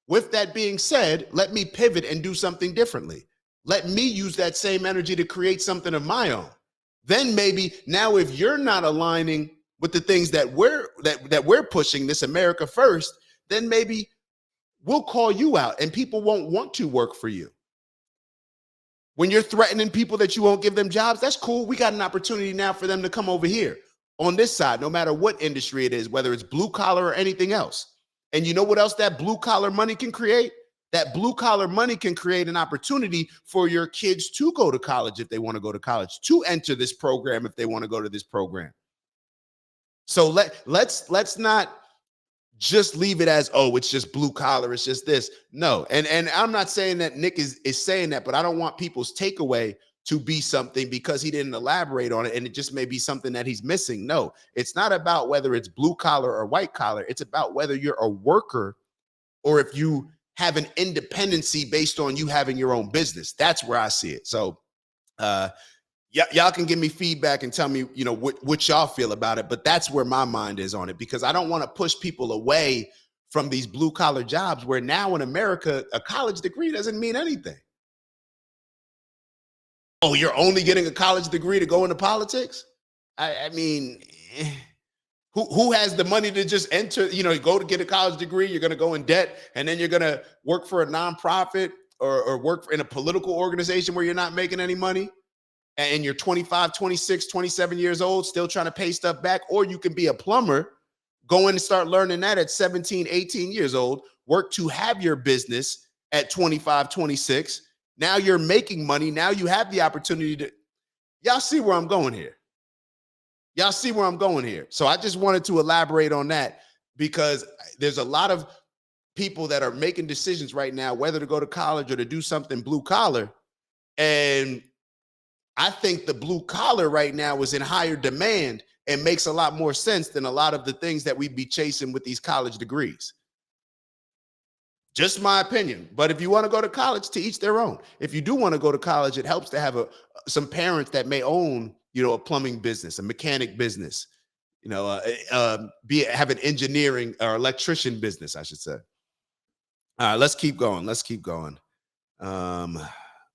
With that being said, let me pivot and do something differently. Let me use that same energy to create something of my own. Then maybe now, if you're not aligning with the things that we're pushing, this America First, then maybe we'll call you out and people won't want to work for you. When you're threatening people that you won't give them jobs, that's cool. We got an opportunity now for them to come over here on this side, no matter what industry it is, whether it's blue collar or anything else. And you know what else that blue collar money can create? That blue collar money can create an opportunity for your kids to go to college if they want to go to college, to enter this program if they want to go to this program. So let's not just leave it as, oh, it's just blue collar, it's just this. No, and I'm not saying that Nick is saying that, but I don't want people's takeaway to be something because he didn't elaborate on it, and it just may be something that he's missing. No, it's not about whether it's blue collar or white collar. It's about whether you're a worker or if you have an independency based on you having your own business. That's where I see it. So y'all can give me feedback and tell me, what y'all feel about it. But that's where my mind is on it, because I don't want to push people away from these blue collar jobs where now in America, a college degree doesn't mean anything. Oh, you're only getting a college degree to go into politics? I mean, who has the money to just enter, go to get a college degree, you're going to go in debt, and then you're going to work for a nonprofit or work in a political organization where you're not making any money? And you're 25, 26, 27 years old, still trying to pay stuff back. Or you can be a plumber, go in and start learning that at 17, 18 years old, work to have your business at 25, 26, Now you're making money. Now you have the opportunity to, y'all see where I'm going here. Y'all see where I'm going here. So I just wanted to elaborate on that because there's a lot of people that are making decisions right now, whether to go to college or to do something blue collar. And I think the blue collar right now is in higher demand and makes a lot more sense than a lot of the things that we'd be chasing with these college degrees. Just my opinion. But if you want to go to college, to each their own. If you do want to go to college, it helps to have some parents that may own, a plumbing business, a mechanic business, have an engineering or electrician business, I should say. All right, let's keep going.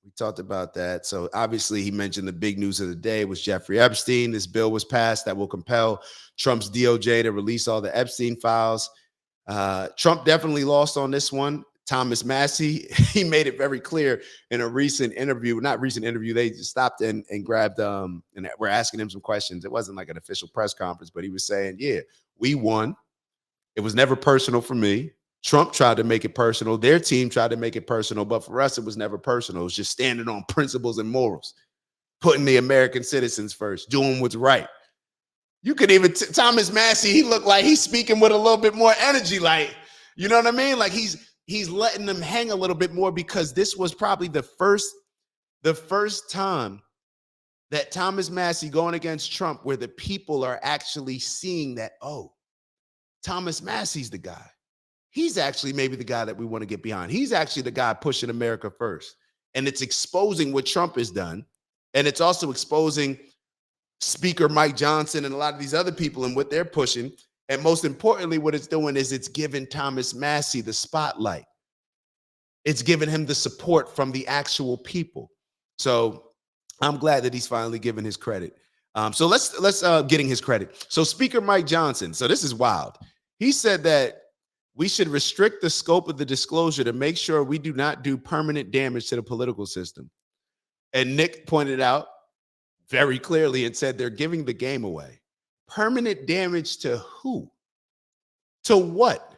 We talked about that. So obviously he mentioned the big news of the day was Jeffrey Epstein. This bill was passed that will compel Trump's DOJ to release all the Epstein files. Trump definitely lost on this one. Thomas Massie, he made it very clear in a recent interview, they just stopped and grabbed, and we're asking him some questions. It wasn't like an official press conference, but he was saying, yeah, we won. It was never personal for me. Trump tried to make it personal. Their team tried to make it personal, but for us, it was never personal. It was just standing on principles and morals, putting the American citizens first, doing what's right. You could even, Thomas Massie, he looked like he's speaking with a little bit more energy, like, you know what I mean? Like he's letting them hang a little bit more because this was probably the first time that Thomas Massie going against Trump where the people are actually seeing that, oh, Thomas Massie's the guy. He's actually maybe the guy that we want to get behind. He's actually the guy pushing America first. And it's exposing what Trump has done. And it's also exposing Speaker Mike Johnson and a lot of these other people and what they're pushing. And most importantly, what it's doing is it's giving Thomas Massie the spotlight. It's giving him the support from the actual people. So I'm glad that he's finally given his credit. So let's getting his credit. So Speaker Mike Johnson, so this is wild. He said that we should restrict the scope of the disclosure to make sure we do not do permanent damage to the political system. And Nick pointed out very clearly and said they're giving the game away. Permanent damage to who? To what?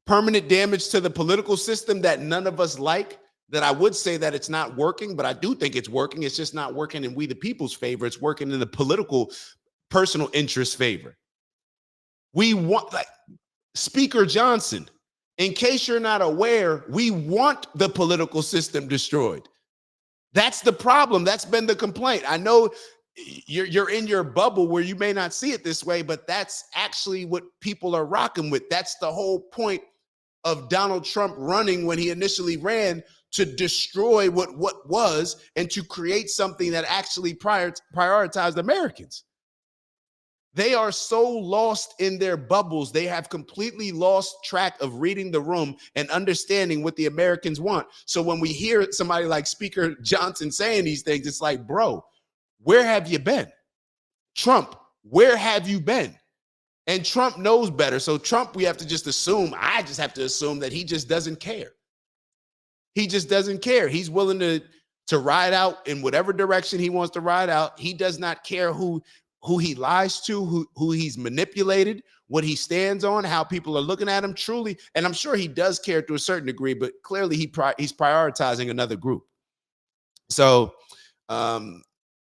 Permanent damage to the political system that none of us like, that I would say that it's not working, but I do think it's working. It's just not working in we the people's favor. It's working in the political personal interest favor. We want, like, Speaker Johnson, in case you're not aware, we want the political system destroyed. That's the problem. That's been the complaint. I know you're in your bubble where you may not see it this way, but that's actually what people are rocking with. That's the whole point of Donald Trump running when he initially ran, to destroy what was and to create something that actually prioritized Americans. They are so lost in their bubbles. They have completely lost track of reading the room and understanding what the Americans want. So when we hear somebody like Speaker Johnson saying these things, it's like, bro, where have you been? Trump, where have you been? And Trump knows better. So Trump, I just have to assume that he just doesn't care. He just doesn't care. He's willing to ride out in whatever direction he wants to ride out. He does not care who he lies to, who he's manipulated, what he stands on, how people are looking at him truly. And I'm sure he does care to a certain degree, but clearly he's prioritizing another group. So let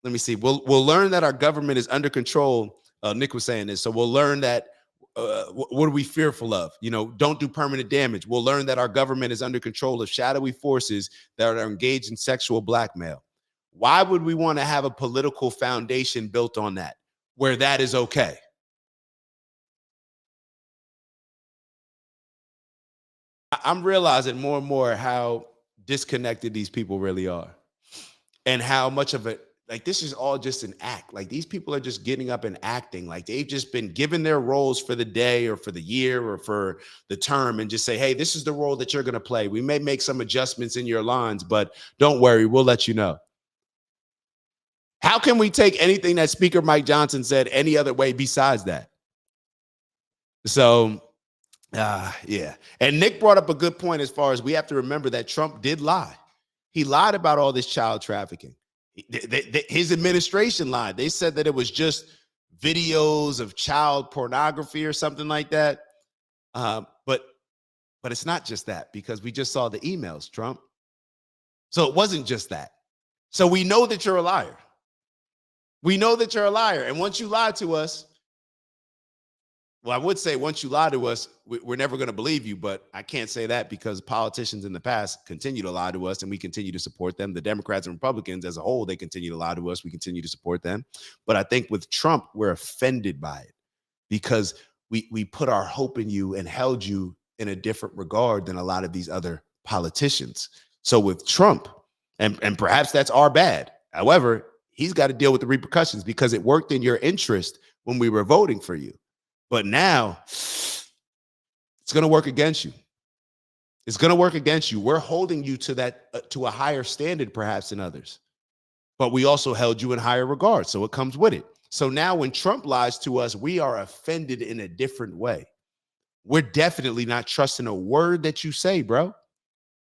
me see. We'll learn that our government is under control. Nick was saying this. So we'll learn that, what are we fearful of? Don't do permanent damage. We'll learn that our government is under control of shadowy forces that are engaged in sexual blackmail. Why would we want to have a political foundation built on that, where that is okay? I'm realizing more and more how disconnected these people really are, and how much of it, like, this is all just an act. Like, these people are just getting up and acting like they've just been given their roles for the day or for the year or for the term, and just say, hey, this is the role that you're going to play. We may make some adjustments in your lines, but don't worry, we'll let you know. How can we take anything that Speaker Mike Johnson said any other way besides that? So, yeah. And Nick brought up a good point as far as we have to remember that Trump did lie. He lied about all this child trafficking. His administration lied. They said that it was just videos of child pornography or something like that. But it's not just that, because we just saw the emails, Trump. So it wasn't just that. So we know that you're a liar. We know that you're a liar. And once you lie to us, well, I would say once you lie to us, we're never going to believe you, but I can't say that because politicians in the past continue to lie to us and we continue to support them. The Democrats and Republicans as a whole, they continue to lie to us. We continue to support them. But I think with Trump, we're offended by it because we put our hope in you and held you in a different regard than a lot of these other politicians. So with Trump, and perhaps that's our bad. However, he's got to deal with the repercussions because it worked in your interest when we were voting for you. But now it's going to work against you. It's going to work against you. We're holding you to that, to a higher standard perhaps than others. But we also held you in higher regard. So it comes with it. So now when Trump lies to us, we are offended in a different way. We're definitely not trusting a word that you say, bro.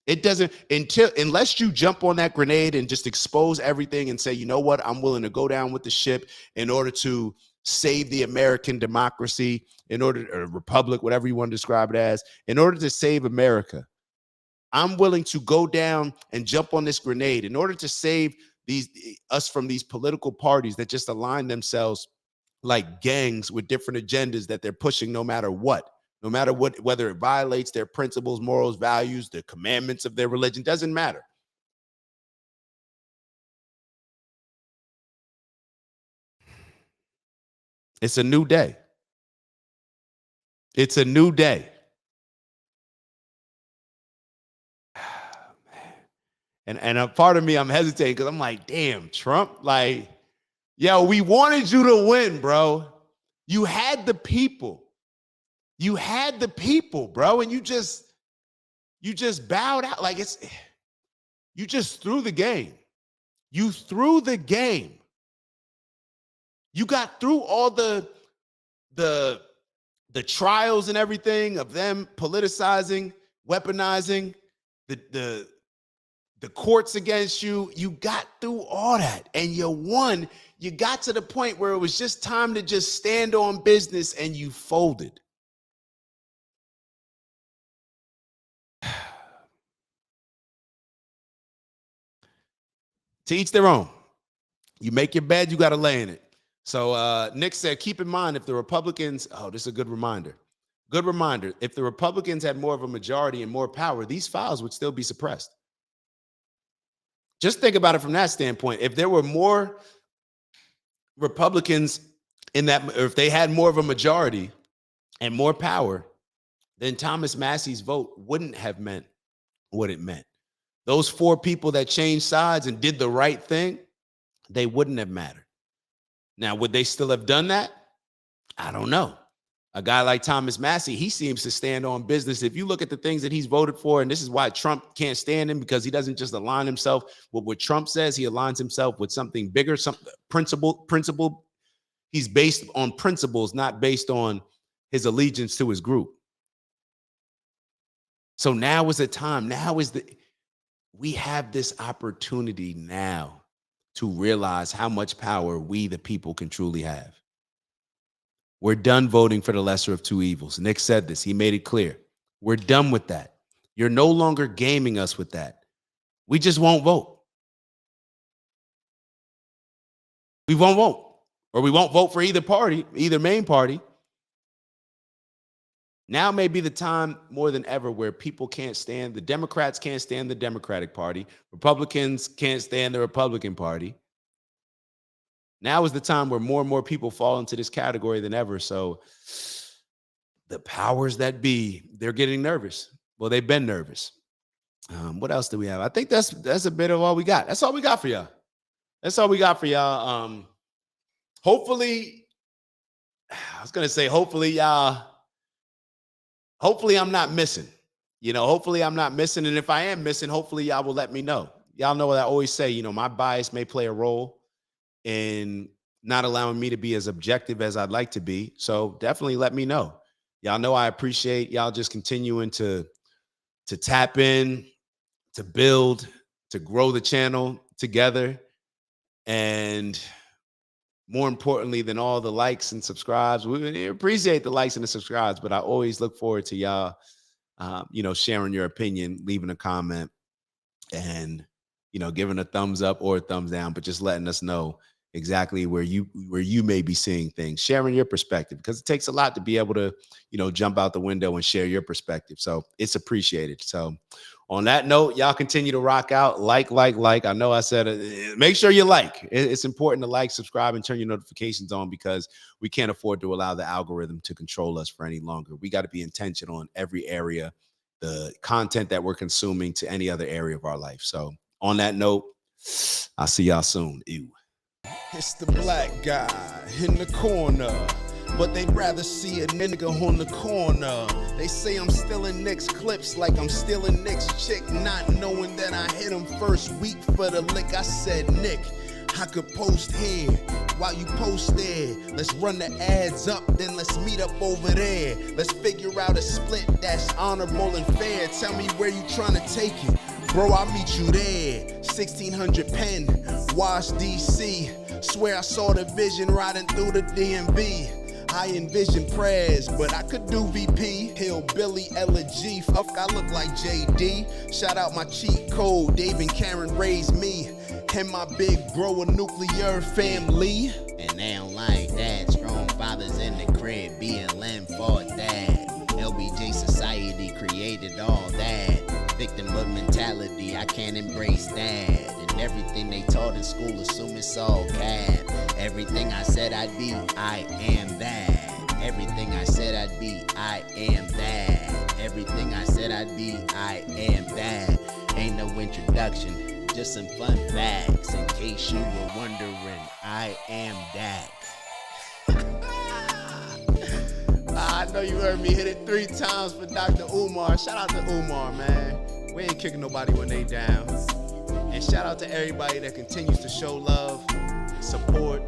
It doesn't unless you jump on that grenade and just expose everything and say, you know what, I'm willing to go down with the ship in order to save the American democracy, in order, or republic, whatever you want to describe it as, in order to save America. I'm willing to go down and jump on this grenade in order to save us from these political parties that just align themselves like gangs with different agendas that they're pushing no matter what. No matter what, whether it violates their principles, morals, values, the commandments of their religion, doesn't matter. It's a new day. It's a new day. And a part of me, I'm hesitating because I'm like, damn, Trump, like, yo, we wanted you to win, bro. You had the people. You had the people, bro, and you just bowed out. Like you just threw the game. You threw the game. You got through all the trials and everything of them politicizing, weaponizing the courts against you. You got through all that and you won. You got to the point where it was just time to just stand on business and you folded. To each their own. You make your bed, you got to lay in it. So Nick said, keep in mind, if the Republicans, this is a good reminder. Good reminder. If the Republicans had more of a majority and more power, these files would still be suppressed. Just think about it from that standpoint. If there were more Republicans in that, or if they had more of a majority and more power, then Thomas Massie's vote wouldn't have meant what it meant. Those 4 people that changed sides and did the right thing, they wouldn't have mattered. Now, would they still have done that? I don't know. A guy like Thomas Massie, he seems to stand on business. If you look at the things that he's voted for, and this is why Trump can't stand him, because he doesn't just align himself with what Trump says. He aligns himself with something bigger, some principle. He's based on principles, not based on his allegiance to his group. So now is the time. We have this opportunity now to realize how much power we, the people, can truly have. We're done voting for the lesser of two evils. Nick said this. He made it clear. We're done with that. You're no longer gaming us with that. We just won't vote. We won't vote. Or we won't vote for either party, either main party. Now may be the time more than ever where people can't stand, the Democrats can't stand the Democratic Party. Republicans can't stand the Republican Party. Now is the time where more and more people fall into this category than ever. So the powers that be, they're getting nervous. Well, they've been nervous. What else do we have? I think that's a bit of all we got. That's all we got for y'all. That's all we got for y'all. Hopefully, I was going to say, hopefully I'm not missing. Hopefully I'm not missing. And if I am missing, hopefully y'all will let me know. Y'all know what I always say, my bias may play a role in not allowing me to be as objective as I'd like to be. So definitely let me know. Y'all know I appreciate y'all just continuing to tap in, to build, to grow the channel together. And more importantly than all the likes and subscribes, we appreciate the likes and the subscribes, but I always look forward to y'all, sharing your opinion, leaving a comment, and giving a thumbs up or a thumbs down, but just letting us know exactly where you may be seeing things, sharing your perspective, because it takes a lot to be able to, jump out the window and share your perspective. So it's appreciated. So on that note, y'all continue to rock out. Like. I know I said it. Make sure you like. It's important to like, subscribe, and turn your notifications on, because we can't afford to allow the algorithm to control us for any longer. We got to be intentional in every area, the content that we're consuming to any other area of our life. So on that note, I'll see y'all soon. Ew. It's the black guy in the corner, but they'd rather see a nigga on the corner. They say I'm stealing Nick's clips like I'm stealing Nick's chick, not knowing that I hit him first week for the lick. I said, Nick, I could post here while you post there. Let's run the ads up, then let's meet up over there. Let's figure out a split that's honorable and fair. Tell me where you trying to take it. Bro, I'll meet you there. 1600 Penn, Wash, D.C. Swear I saw the vision riding through the DMV. I envision prayers, but I could do VP. Hillbilly, Elegy, fuck, I look like JD. Shout out my cheat code, Dave and Karen raised me. And my big bro, a nuclear family. And they don't like that. Strong fathers in the crib, BLM fought that. LBJ society created all that. Victimhood mentality, I can't embrace that. And everything they taught in school, assume it's all cap. Everything I said I'd be, I am that. Everything I said I'd be, I am that. Everything I said I'd be, I am that. Ain't no introduction, just some fun facts. In case you were wondering, I am that. I know you heard me hit it 3 times for Dr. Umar. Shout out to Umar, man. We ain't kicking nobody when they down. And shout out to everybody that continues to show love, support,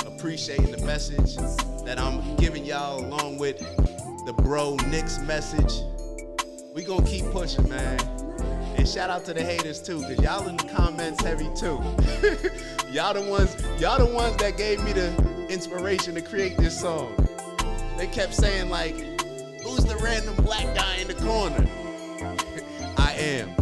appreciating the message that I'm giving y'all, along with the bro Nick's message. We gonna keep pushing, man. And shout out to the haters too, cause y'all in the comments heavy too. y'all the ones that gave me the inspiration to create this song. They kept saying like, who's the random black guy in the corner? I am.